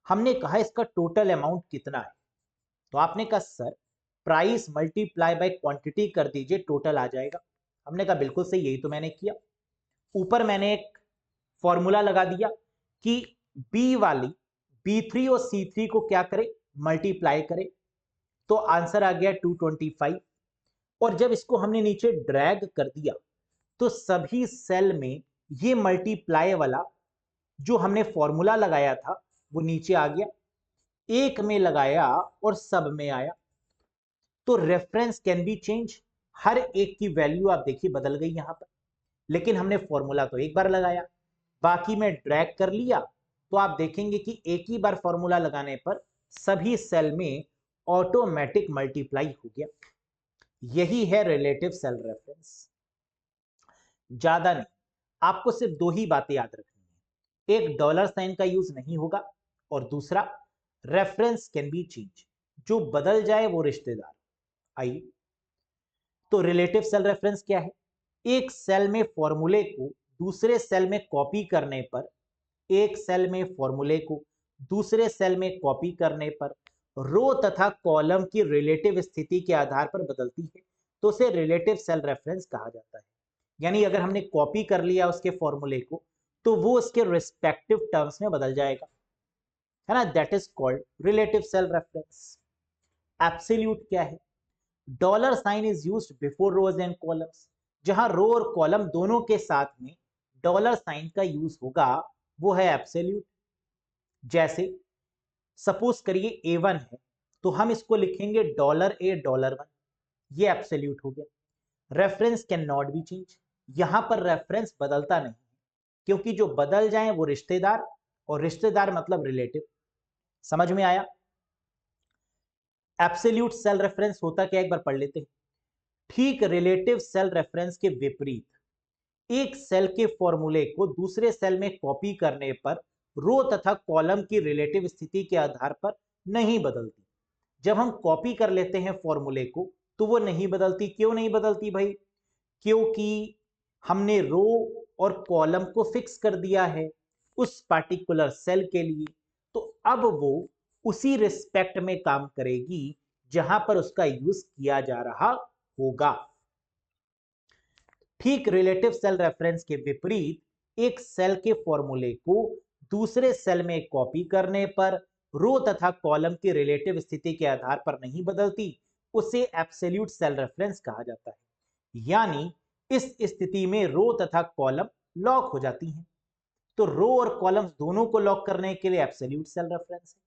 हमने कहा इसका टोटल अमाउंट कितना है, तो आपने कहा sir price multiply by quantity कर दीजिए, टोटल आ जाएगा। हमने कहा बिल्कुल सही, यही तो मैंने किया। ऊपर मैंने एक फॉर्मूला लगा दिया कि बी वाली B3 और C3 को क्या करे, मल्टीप्लाई करे, तो आंसर आ गया 225। और जब इसको हमने नीचे ड्रैग कर दिया तो सभी सेल में ये मल्टीप्लाई वाला जो हमने फॉर्मूला लगाया था वो नीचे आ गया, एक में लगाया और सब में आया। तो रेफरेंस कैन बी चेंज, हर एक की वैल्यू आप देखिए बदल गई यहां पर, लेकिन हमने फॉर्मूला तो एक बार लगाया, बाकी में ड्रैग कर लिया, तो आप देखेंगे कि एक ही बार फॉर्मूला लगाने पर सभी सेल में ऑटोमेटिक मल्टीप्लाई हो गया। यही है रिलेटिव सेल रेफरेंस। ज्यादा नहीं, आपको सिर्फ दो ही बातें याद रखनी है, एक डॉलर साइन का यूज नहीं होगा और दूसरा रेफरेंस कैन बी चेंज, जो बदल जाए वो रिश्तेदार। आइए, तो रिलेटिव सेल रेफरेंस क्या है? एक सेल में फॉर्मूले को दूसरे सेल में कॉपी करने पर, एक सेल में फॉर्मूले को दूसरे सेल में कॉपी करने पर रो तथा कॉलम की रिलेटिव स्थिति के आधार पर बदलती है, तो उसे रिलेटिव सेल रेफरेंस कहा जाता है। यानी अगर हमने कॉपी कर लिया उसके फॉर्मूले को तो वो उसके रिस्पेक्टिव टर्म्स में बदल जाएगा, है ना। That is called relative cell reference. Absolute क्या है? Dollar sign is used before rows and columns, जहां रो और कॉलम दोनों के साथ में डॉलर साइन का यूज होगा वो है एब्सोल्यूट। जैसे सपोज करिए A1 है तो हम इसको लिखेंगे $A$1, ये एब्सोल्यूट हो गया। Reference can not be change, यहां पर रेफरेंस बदलता नहीं, क्योंकि जो बदल जाए वो रिश्तेदार, और रिश्तेदार मतलब रिलेटिव। समझ में आया? एब्सोल्यूट सेल रेफरेंस होता क्या, एक बार पढ़ लेते हैं। ठीक रिलेटिव सेल रेफरेंस के विपरीत, एक सेल के फॉर्मूले को दूसरे सेल में कॉपी करने पर रो तथा कॉलम की रिलेटिव स्थिति के आधार पर नहीं बदलती। जब हम कॉपी कर लेते हैं फॉर्मूले को तो वो नहीं बदलती। क्यों नहीं बदलती भाई? क्योंकि हमने रो और कॉलम को फिक्स कर दिया है उस पार्टिकुलर सेल के लिए, तो अब वो उसी रिस्पेक्ट में काम करेगी जहां पर उसका यूज किया जा रहा होगा। ठीक रिलेटिव सेल रेफरेंस के विपरीत, एक सेल के फॉर्मूले को दूसरे सेल में कॉपी करने पर रो तथा कॉलम की रिलेटिव स्थिति के आधार पर नहीं बदलती, उसे एब्सोल्यूट सेल रेफरेंस कहा जाता है। यानी इस स्थिति में रो तथा कॉलम लॉक हो जाती हैं। तो रो और कॉलम्स दोनों को लॉक करने के लिए एब्सोल्यूट सेल रेफरेंस है।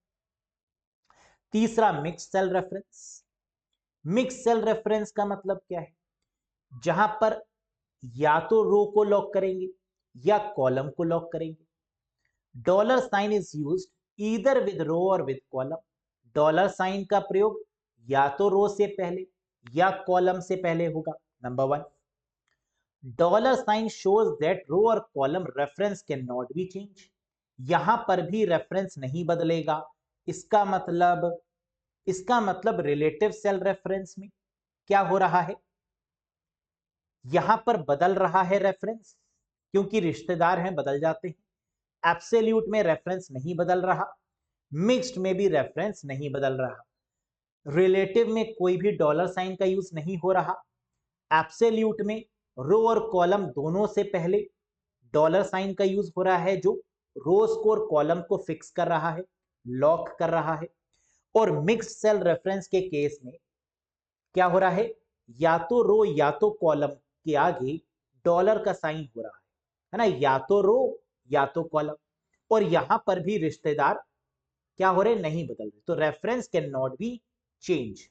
तीसरा mix cell reference. Mix cell reference का मतलब क्या है? जहां पर या तो रो को लॉक करेंगे या कॉलम को लॉक करेंगे। Dollar sign is used either with row और विद कॉलम। डॉलर साइन का प्रयोग या तो रो से पहले या कॉलम से पहले होगा। Number one, dollar sign shows that row और column reference can not be change. यहां पर भी रेफरेंस नहीं बदलेगा। इसका मतलब रिलेटिव सेल रेफरेंस में क्या हो रहा है? यहां पर बदल रहा है रेफरेंस, क्योंकि रिश्तेदार हैं, बदल जाते हैं। एब्सोल्यूट में रेफरेंस नहीं बदल रहा, मिक्स्ड में भी रेफरेंस नहीं बदल रहा, रिलेटिव में कोई भी डॉलर साइन का यूज नहीं हो रहा, एब्सोल्यूट में रो और कॉलम दोनों से पहले डॉलर साइन का यूज हो रहा है, जो रोज को और कॉलम को फिक्स कर रहा है, लॉक कर रहा है। और मिक्स्ड सेल रेफरेंस के केस में क्या हो रहा है? या तो रो या तो कॉलम के आगे डॉलर का साइन हो रहा है ना, या तो रो या तो कॉलम। और यहां पर भी रिश्तेदार क्या हो रहे? नहीं बदल रहे, तो reference can not be change.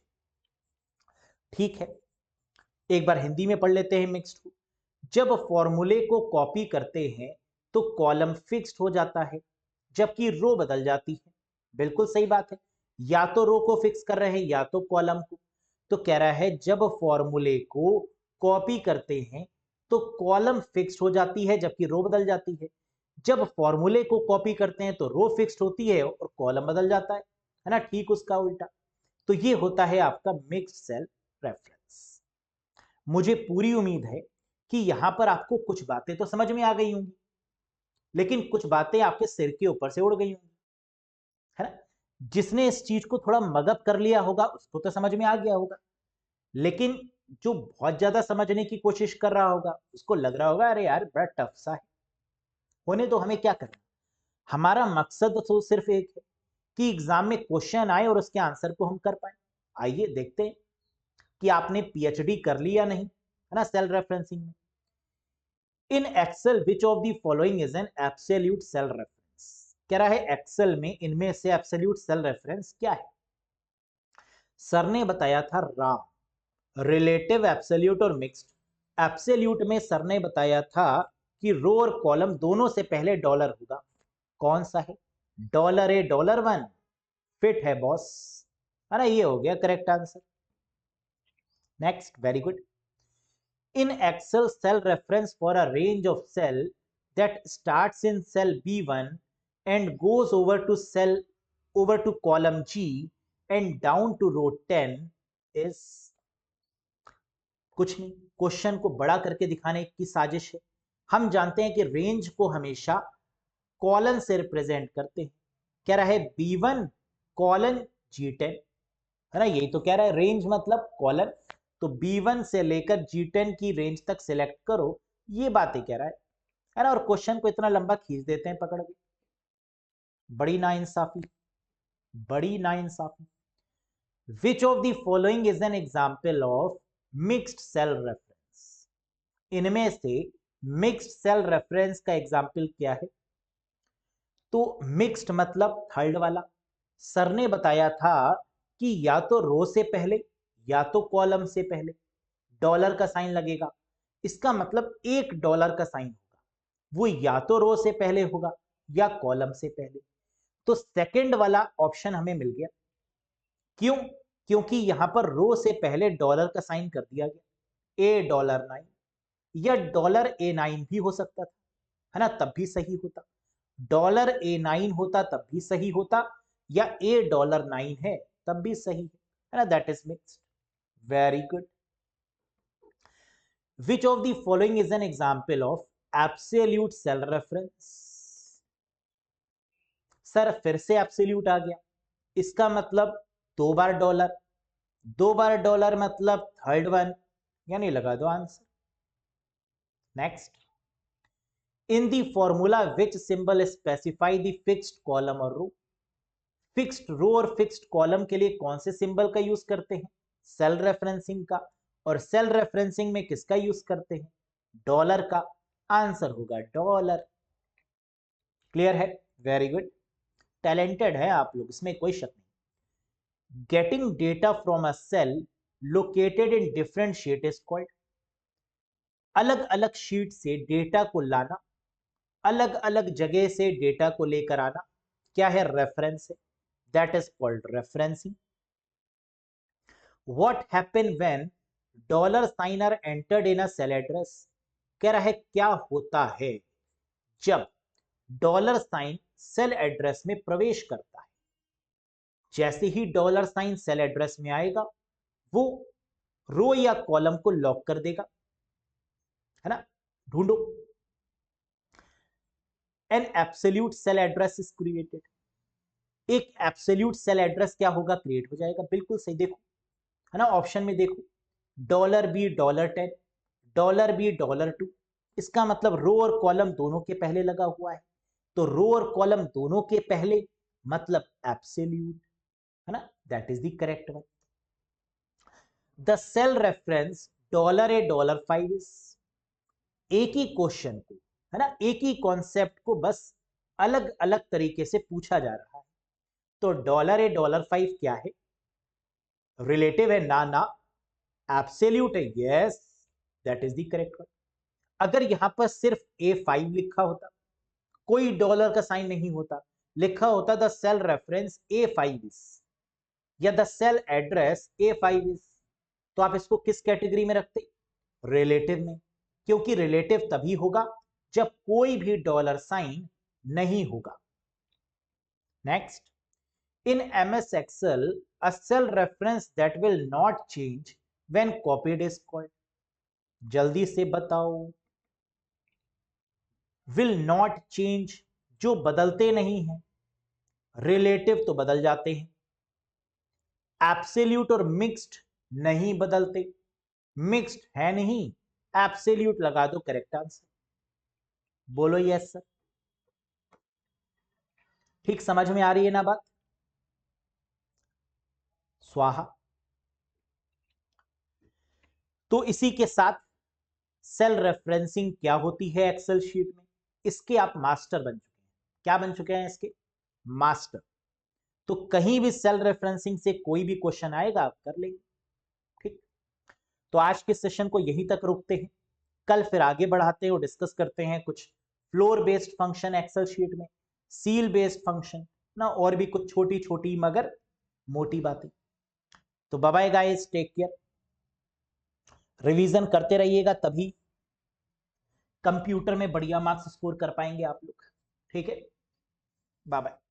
ठीक है, एक बार हिंदी में पढ़ लेते हैं मिक्स्ड को। जब फॉर्मूले को कॉपी करते हैं तो कॉलम फिक्स्ड हो जाता है, जबकि रो बदल जाती है। बिल्कुल सही बात है, या तो रो को फिक्स कर रहे हैं या तो कॉलम को। तो कह रहा है जब फॉर्मूले को कॉपी करते हैं तो कॉलम फिक्स्ड हो जाती है जबकि रो बदल जाती है। जब फॉर्मूले को कॉपी करते हैं तो रो फिक्स्ड होती है और कॉलम बदल जाता है ना, ठीक उसका उल्टा। तो ये होता है आपका मिक्स्ड सेल रेफरेंस। मुझे पूरी उम्मीद है कि यहां पर आपको कुछ बातें तो समझ में आ गई होंगी, लेकिन कुछ बातें आपके सिर के ऊपर से उड़ गई होंगी, है ना। जिसने इस चीज को थोड़ा मगअप कर लिया होगा उसको तो समझ में आ गया होगा, लेकिन जो बहुत ज्यादा समझने की कोशिश कर रहा होगा उसको लग रहा होगा अरे यार बड़ा टफ सा है। होने तो हमें क्या करना, हमारा मकसद तो सिर्फ एक है कि एग्जाम में क्वेश्चन आए और उसके आंसर को हम कर पाए। आइए देखते हैं कि आपने पीएचडी कर ली या नहीं, है ना, सेल रेफरेंसिंग में। In Excel which of the following is an absolute cell reference. कह रहा है एक्सेल में इनमें से एब्सोल्यूट सेल रेफरेंस क्या है? सर ने बताया था राम, रिलेटिव, एब्सोल्यूट और मिक्स्ड। एब्सोल्यूट में सर ने बताया था कि रो और कॉलम दोनों से पहले डॉलर होगा। कौन सा है? Dollar A dollar one, fit है बॉस, है ना, ये हो गया correct answer. Next, very good. In Excel, cell reference for a range of cell that starts in cell B1 and goes over to column G and down to row 10 is कुछ नहीं, question को बड़ा करके दिखाने की साजिश है। हम जानते हैं कि रेंज को हमेशा कॉलन से रिप्रेजेंट करते हैं। कह रहा है B1 कॉलन G10, है ना, यही तो कह रहा है, रेंज मतलब कॉलन। तो B1 से लेकर G10 की रेंज तक सिलेक्ट करो, ये बातें कह रहा है ना। और क्वेश्चन को इतना लंबा खींच देते हैं पकड़ के, बड़ी नाइंसाफी, बड़ी नाइंसाफी। Which of the following is an example of mixed cell reference. इनमें से मिक्स्ड सेल रेफरेंस का एग्जाम्पल क्या है? तो मिक्स्ड मतलब थर्ड वाला। सर ने बताया था कि या तो रो से पहले या तो कॉलम से पहले डॉलर का साइन लगेगा। इसका मतलब एक डॉलर का साइन होगा, वो या तो रो से पहले होगा या कॉलम से पहले। तो सेकंड वाला ऑप्शन हमें मिल गया। क्यों? क्योंकि यहां पर रो से पहले डॉलर का साइन कर दिया गया। $9 या $A9 भी हो सकता था, है ना, तब भी सही होता। $A9 होता तब भी सही होता, या $9 है तब भी सही है ना, that is mixed. Very good. Which of the following is an example of absolute cell reference? Sir फिर से एब्सोल्यूट आ गया, इसका मतलब दो बार डॉलर, दो बार डॉलर मतलब थर्ड वन, यानी लगा दो answer. Next, in the formula which symbol specify the fixed column और रो। फिक्स्ड रो और फिक्स्ड कॉलम के लिए कौन से सिंबल का यूज करते हैं? सेल रेफरेंसिंग का। और सेल रेफरेंसिंग में किसका यूज करते हैं? डॉलर का। आंसर होगा डॉलर। क्लियर है? वेरी गुड, टैलेंटेड है आप लोग, इसमें कोई शक नहीं। Getting data from a cell located in different sheet is called, अलग अलग शीट से डेटा को लाना, अलग अलग जगह से डेटा को लेकर आना, क्या है? रेफरेंस है, that is called referencing. What happen when dollar sign are entered in a cell address, कह रहा है क्या होता है जब डॉलर साइन सेल एड्रेस में प्रवेश करता है। जैसे ही डॉलर साइन सेल एड्रेस में आएगा वो रो या कॉलम को लॉक कर देगा, है ना? ढूंढो। An absolute cell address is created, एक एब्सोल्यूट सेल एड्रेस क्या होगा? क्रिएट हो जाएगा। बिल्कुल सही, देखो, है ना? ऑप्शन में देखो, $B $10, $B $2, इसका मतलब रो और कॉलम दोनों के पहले लगा हुआ है, तो रो और कॉलम दोनों के पहले मतलब एब्सोल्यूट, है ना? That is the correct one. The cell reference $A $5 is, एक ही क्वेश्चन को, है ना, एक ही कॉन्सेप्ट को बस अलग अलग तरीके से पूछा जा रहा है। तो $A $5 क्या है? रिलेटिव है? ना ना। एब्सोल्यूट है? Yes, that is the correct one. अगर यहां पर सिर्फ A5 लिखा होता, कोई डॉलर का साइन नहीं होता, लिखा होता the cell reference A5 is या the cell address A5 is, तो आप इसको किस कैटेगरी में रखते? रिलेटिव में, क्योंकि रिलेटिव तभी होगा जब कोई भी डॉलर साइन नहीं होगा। Next, in MS Excel, a cell reference that will not change when copied is called, जल्दी से बताओ। will not change, जो बदलते नहीं हैं, रिलेटिव तो बदल जाते हैं, एब्सोल्यूट और मिक्स्ड नहीं बदलते, मिक्स्ड है नहीं, एब्सोल्यूट लगा दो, करेक्ट आंसर। बोलो यस सर। ठीक समझ में आ रही है ना बात? स्वाहा। तो इसी के साथ सेल रेफरेंसिंग क्या होती है एक्सेल शीट में, इसके आप मास्टर बन चुके हैं। क्या बन चुके हैं? इसके मास्टर। तो कहीं भी सेल रेफरेंसिंग से कोई भी क्वेश्चन आएगा आप कर लेंगे। ठीक, तो आज के सेशन को यहीं तक रोकते हैं, कल फिर आगे बढ़ाते हैं और डिस्कस करते हैं कुछ floor based function excel sheet में, सील बेस्ड फंक्शन ना, और भी कुछ छोटी छोटी मगर मोटी बातें। तो bye bye guys, take care, revision करते रहिएगा, तभी कंप्यूटर में बढ़िया मार्क्स स्कोर कर पाएंगे आप लोग। ठीक है, बाय बाय।